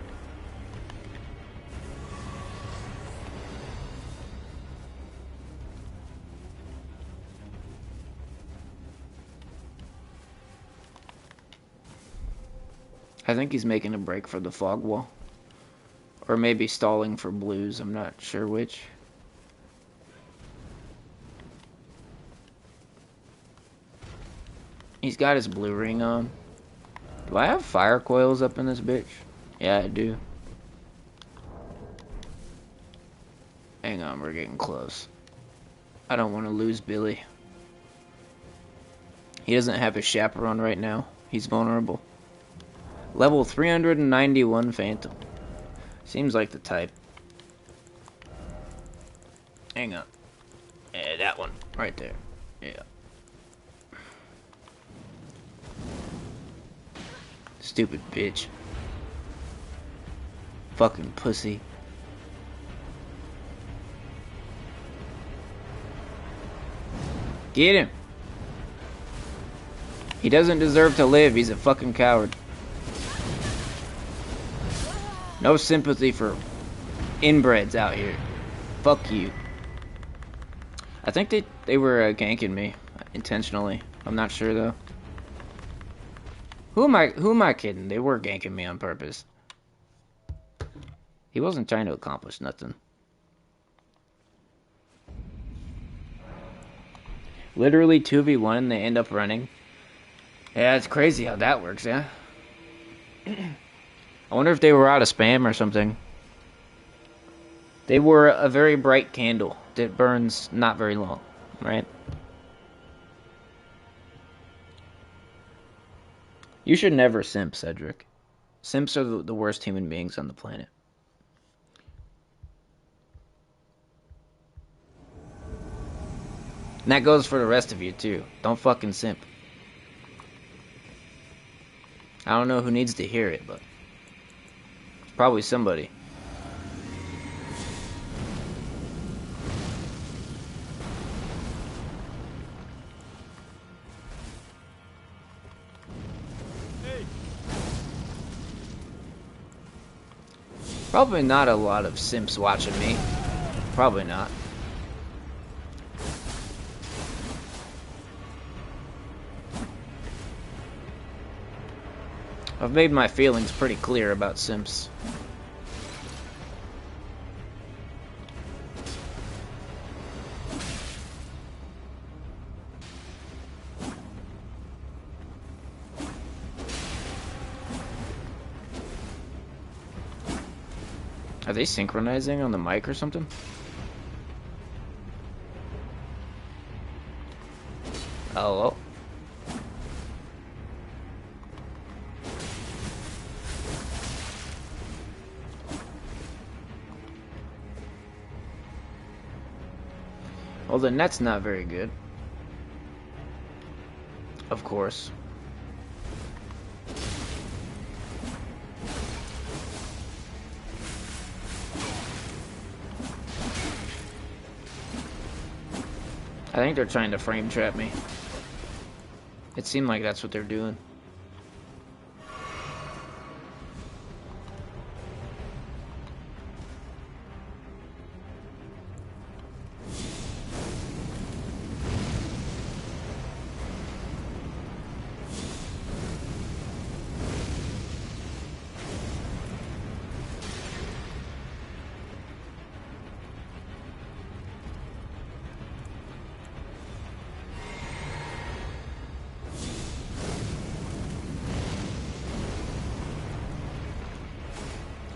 I think he's making a break for the fog wall. Or maybe stalling for blues, I'm not sure which. He's got his blue ring on. Do I have fire coils up in this bitch? Yeah, I do. Hang on, we're getting close. I don't want to lose Billy. He doesn't have his chaperone right now. He's vulnerable. Level 391 Phantom. Seems like the type. Hang on. Yeah, that one. Right there. Yeah. Stupid bitch. Fucking pussy. Get him. He doesn't deserve to live. He's a fucking coward. No sympathy for inbreds out here. Fuck you. I think they were ganking me intentionally. I'm not sure though. Who am I kidding? They were ganking me on purpose. He wasn't trying to accomplish nothing. Literally 2v1 and they end up running. Yeah, it's crazy how that works, yeah. I wonder if they were out of spam or something. They were a very bright candle that burns not very long, right? You should never simp, Cedric. Simps are the worst human beings on the planet. And that goes for the rest of you, too. Don't fucking simp. I don't know who needs to hear it, but it's probably somebody. Probably not a lot of simps watching me. Probably not. I've made my feelings pretty clear about simps. Are they synchronizing on the mic or something? Hello? Well, the net's not very good. Of course. I think they're trying to frame trap me. It seemed like that's what they're doing.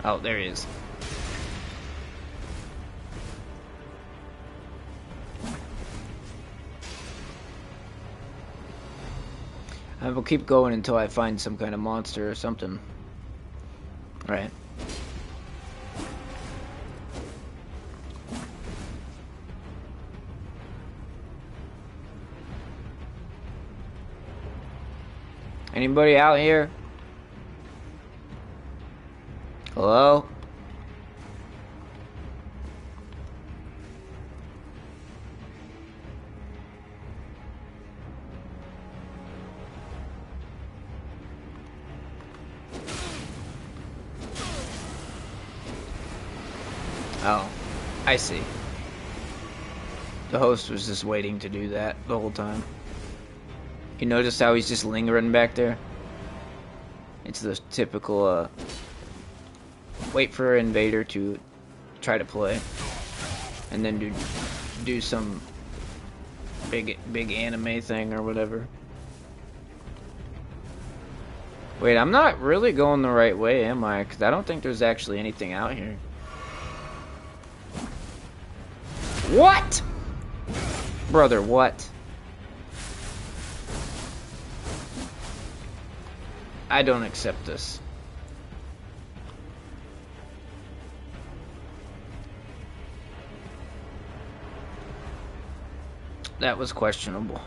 Oh, there he is. I will keep going until I find some kind of monster or something. Right. Anybody out here? Hello? Oh, I see. The host was just waiting to do that the whole time. You notice how he's just lingering back there? It's the typical, wait for an invader to try to play, and then do some big anime thing or whatever. Wait, I'm not really going the right way, am I? Because I don't think there's actually anything out here. What? Brother, what? I don't accept this. That was questionable.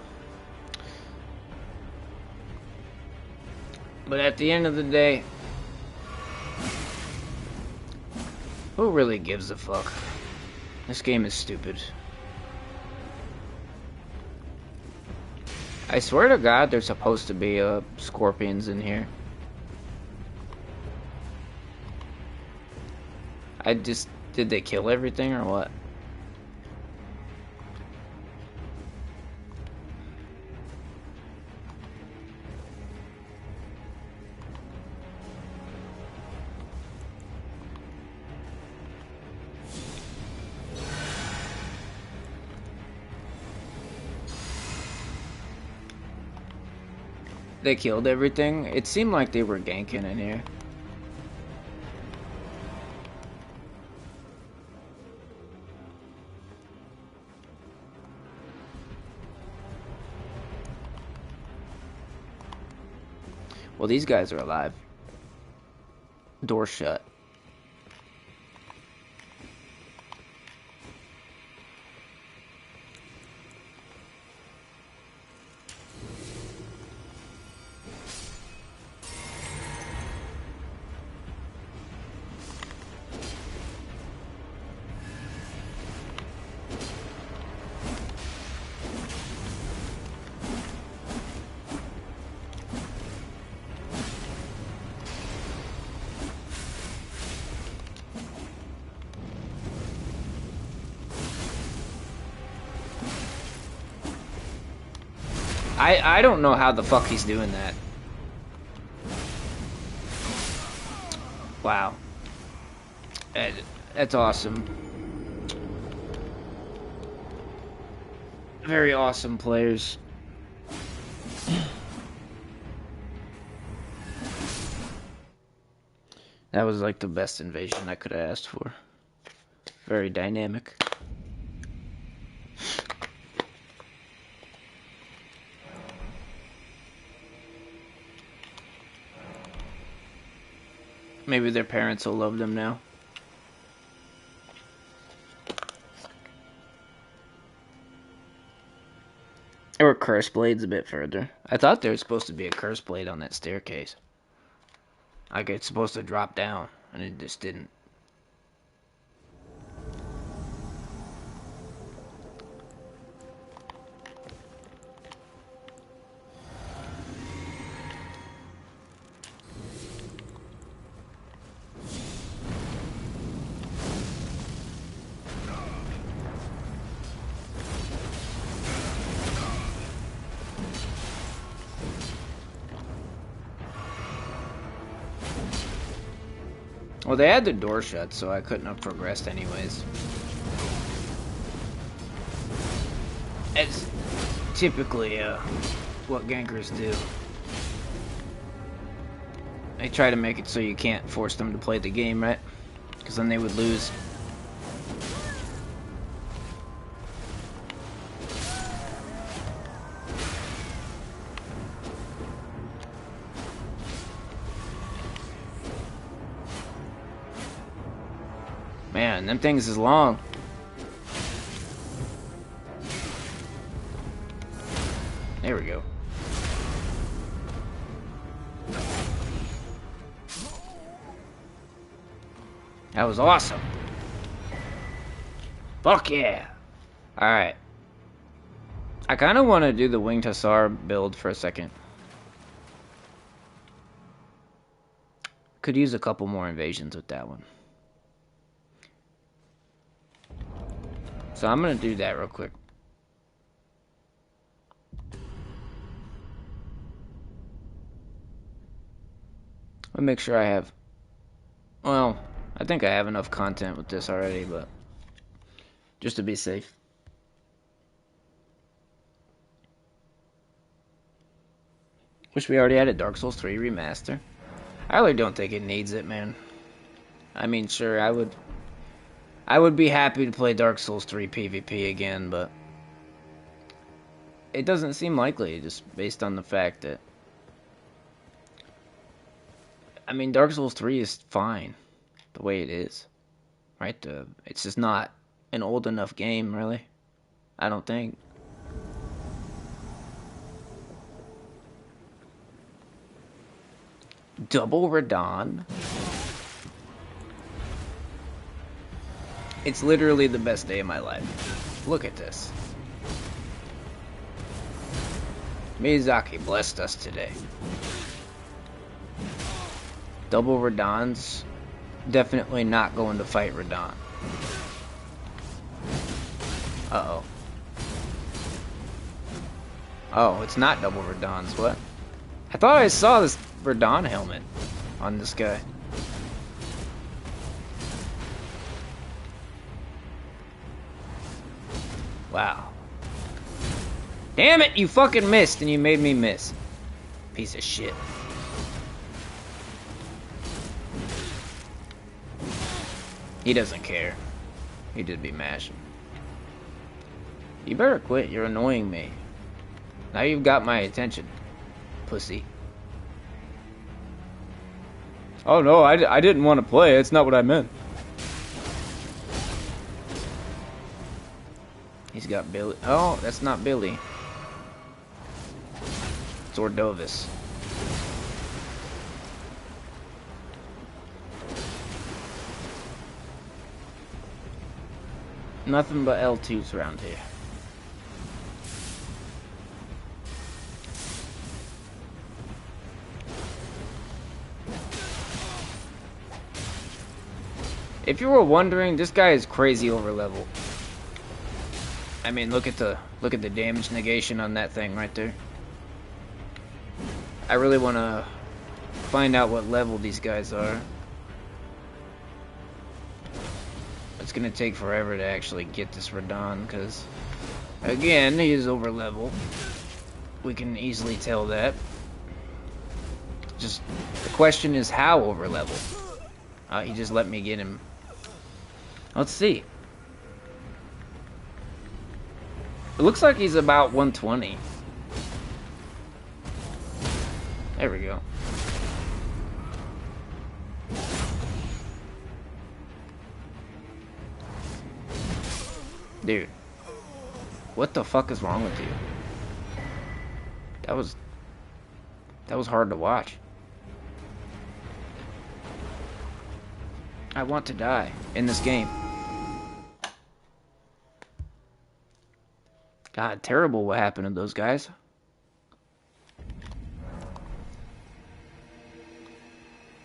But at the end of the day, who really gives a fuck? This game is stupid. I swear to God, there's supposed to be scorpions in here. Did they kill everything or what? They killed everything? It seemed like they were ganking in here. Well, these guys are alive. Door shut. I don't know how the fuck he's doing that. Wow. That's awesome. Very awesome players. That was like the best invasion I could have asked for. Very dynamic. Maybe their parents will love them now. There were curse blades a bit further. I thought there was supposed to be a curse blade on that staircase. Like it's supposed to drop down, and it just didn't. Well, they had the door shut, so I couldn't have progressed anyways. It's typically what gankers do. They try to make it so you can't force them to play the game, right? Because then they would lose. Man, them things is long. There we go. That was awesome. Fuck yeah. Alright. I kind of want to do the Winged Hussar build for a second. Could use a couple more invasions with that one. So I'm going to do that real quick. I'll make sure I have... Well, I think I have enough content with this already, but... just to be safe. Wish we already had a Dark Souls 3 remaster. I really don't think it needs it, man. I mean, sure, I would be happy to play Dark Souls 3 PvP again, but it doesn't seem likely, just based on the fact that... I mean, Dark Souls 3 is fine, the way it is, right? It's just not an old enough game, really. I don't think. Double Radon? It's literally the best day of my life. Look at this. Miyazaki blessed us today. Double Radon's definitely not going to fight Radon. Uh-oh. Oh, it's not double Radon's. What? I thought I saw this Radon helmet on this guy. Wow. Damn it, you fucking missed and you made me miss. Piece of shit. He doesn't care. He did be mashing. You better quit, you're annoying me. Now you've got my attention, pussy. Oh no, I didn't want to play. It's not what I meant. He's got Billy. Oh, that's not Billy. It's Ordovis. Nothing but L2s around here. If you were wondering, this guy is crazy over level. I mean, look at the damage negation on that thing right there. I really want to find out what level these guys are. It's gonna take forever to actually get this Radon, because again, he is over level. We can easily tell that. Just the question is how over level. He just let me get him. Let's see. It looks like he's about 120. There we go. Dude, what the fuck is wrong with you? That was hard to watch. I want to die in this game. God, terrible what happened to those guys.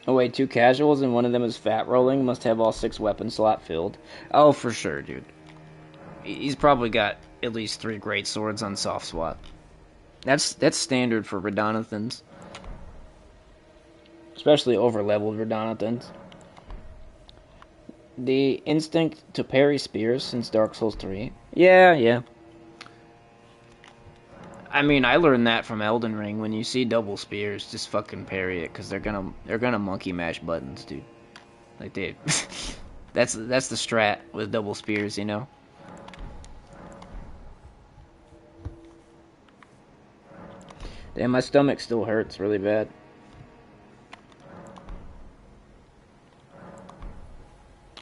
Oh wait, 2 casuals and one of them is fat rolling. Must have all 6 weapon slot filled. Oh, for sure, dude. He's probably got at least 3 great swords on soft swap. That's standard for Radonathans. Especially over-leveled Radonathans. The instinct to parry spears since Dark Souls 3. Yeah. I mean, I learned that from Elden Ring. When you see double spears, just fucking parry it, because they're gonna monkey mash buttons, dude. Like they, that's the strat with double spears, you know. Damn, my stomach still hurts really bad.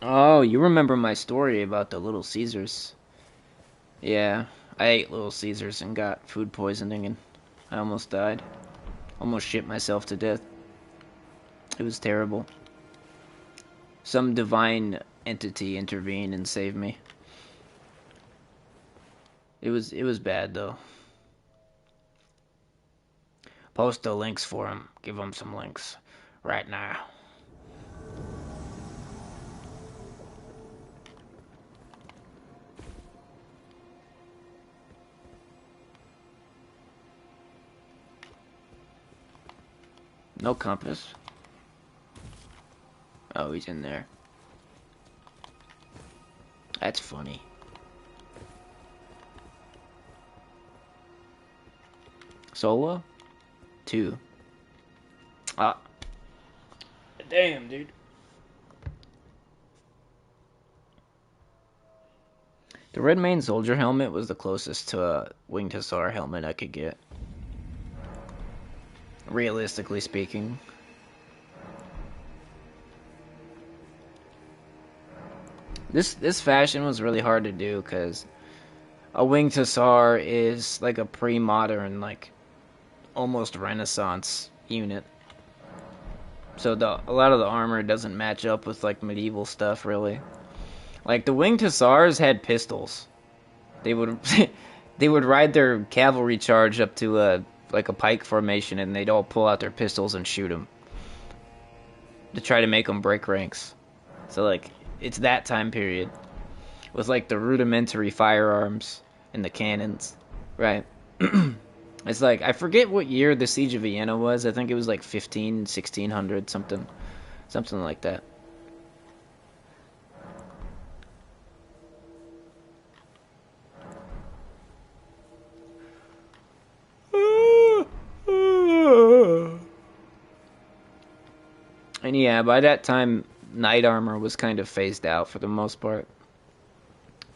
Oh, you remember my story about the Little Caesars? Yeah, I ate Little Caesars and got food poisoning and I almost died. Almost shit myself to death. It was terrible. Some divine entity intervened and saved me. It was bad though. Post the links for him. Give him some links right now. No compass. Oh, he's in there. That's funny. Solo? 2. Ah. Damn, dude. The Red Mane Soldier helmet was the closest to a Winged Hussar helmet I could get. Realistically speaking. This fashion was really hard to do because a Winged Hussar is like a pre-modern, like almost Renaissance unit. So a lot of the armor doesn't match up with like medieval stuff really. Like the Winged Hussars had pistols. They would they would ride their cavalry charge up to a pike formation and they'd all pull out their pistols and shoot them to try to make them break ranks. So like it's that time period with like the rudimentary firearms and the cannons, right? It's like I forget what year the Siege of Vienna was. I think it was like 1600 something like that. And yeah, by that time, knight armor was kind of phased out for the most part.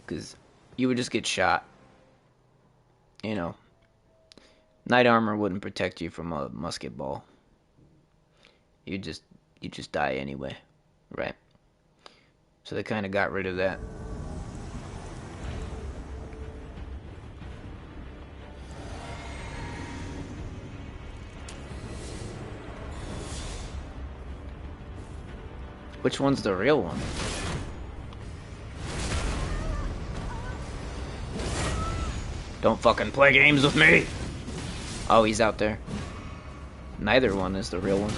Because you would just get shot. You know. Knight armor wouldn't protect you from a musket ball. You'd just you just die anyway, right? So they kind of got rid of that. Which one's the real one? Don't fucking play games with me! Oh, he's out there. Neither one is the real one.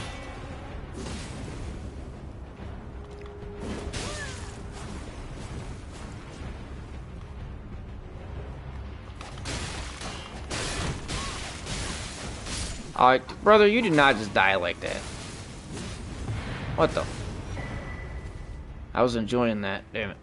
Alright, brother, you did not just die like that. What the? I was enjoying that, damn it.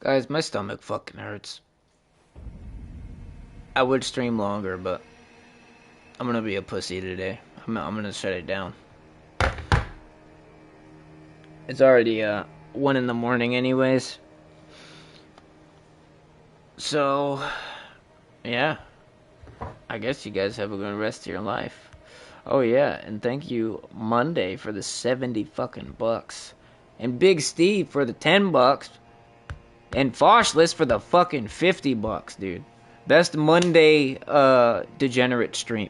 Guys, my stomach fucking hurts. I would stream longer, but I'm gonna be a pussy today. I'm gonna shut it down. It's already 1 in the morning anyways. So, yeah. I guess you guys have a good rest of your life. Oh yeah, and thank you Monday for the 70 fucking bucks. And Big Steve for the 10 bucks. And Foshless for the fucking 50 bucks, dude. Best Monday degenerate stream.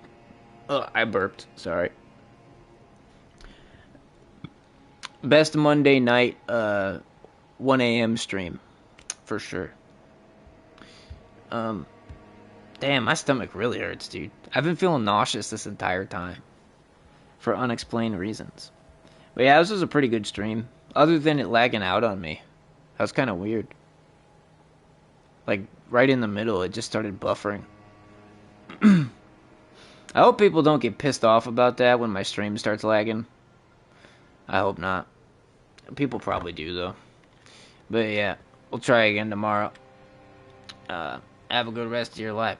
I burped, sorry. Best Monday night 1 a.m. stream. For sure. Damn, my stomach really hurts, dude. I've been feeling nauseous this entire time. For unexplained reasons. But yeah, this was a pretty good stream. Other than it lagging out on me. That was kind of weird. Like, right in the middle, it just started buffering. I hope people don't get pissed off about that when my stream starts lagging. I hope not. People probably do, though. But yeah, we'll try again tomorrow. Have a good rest of your life.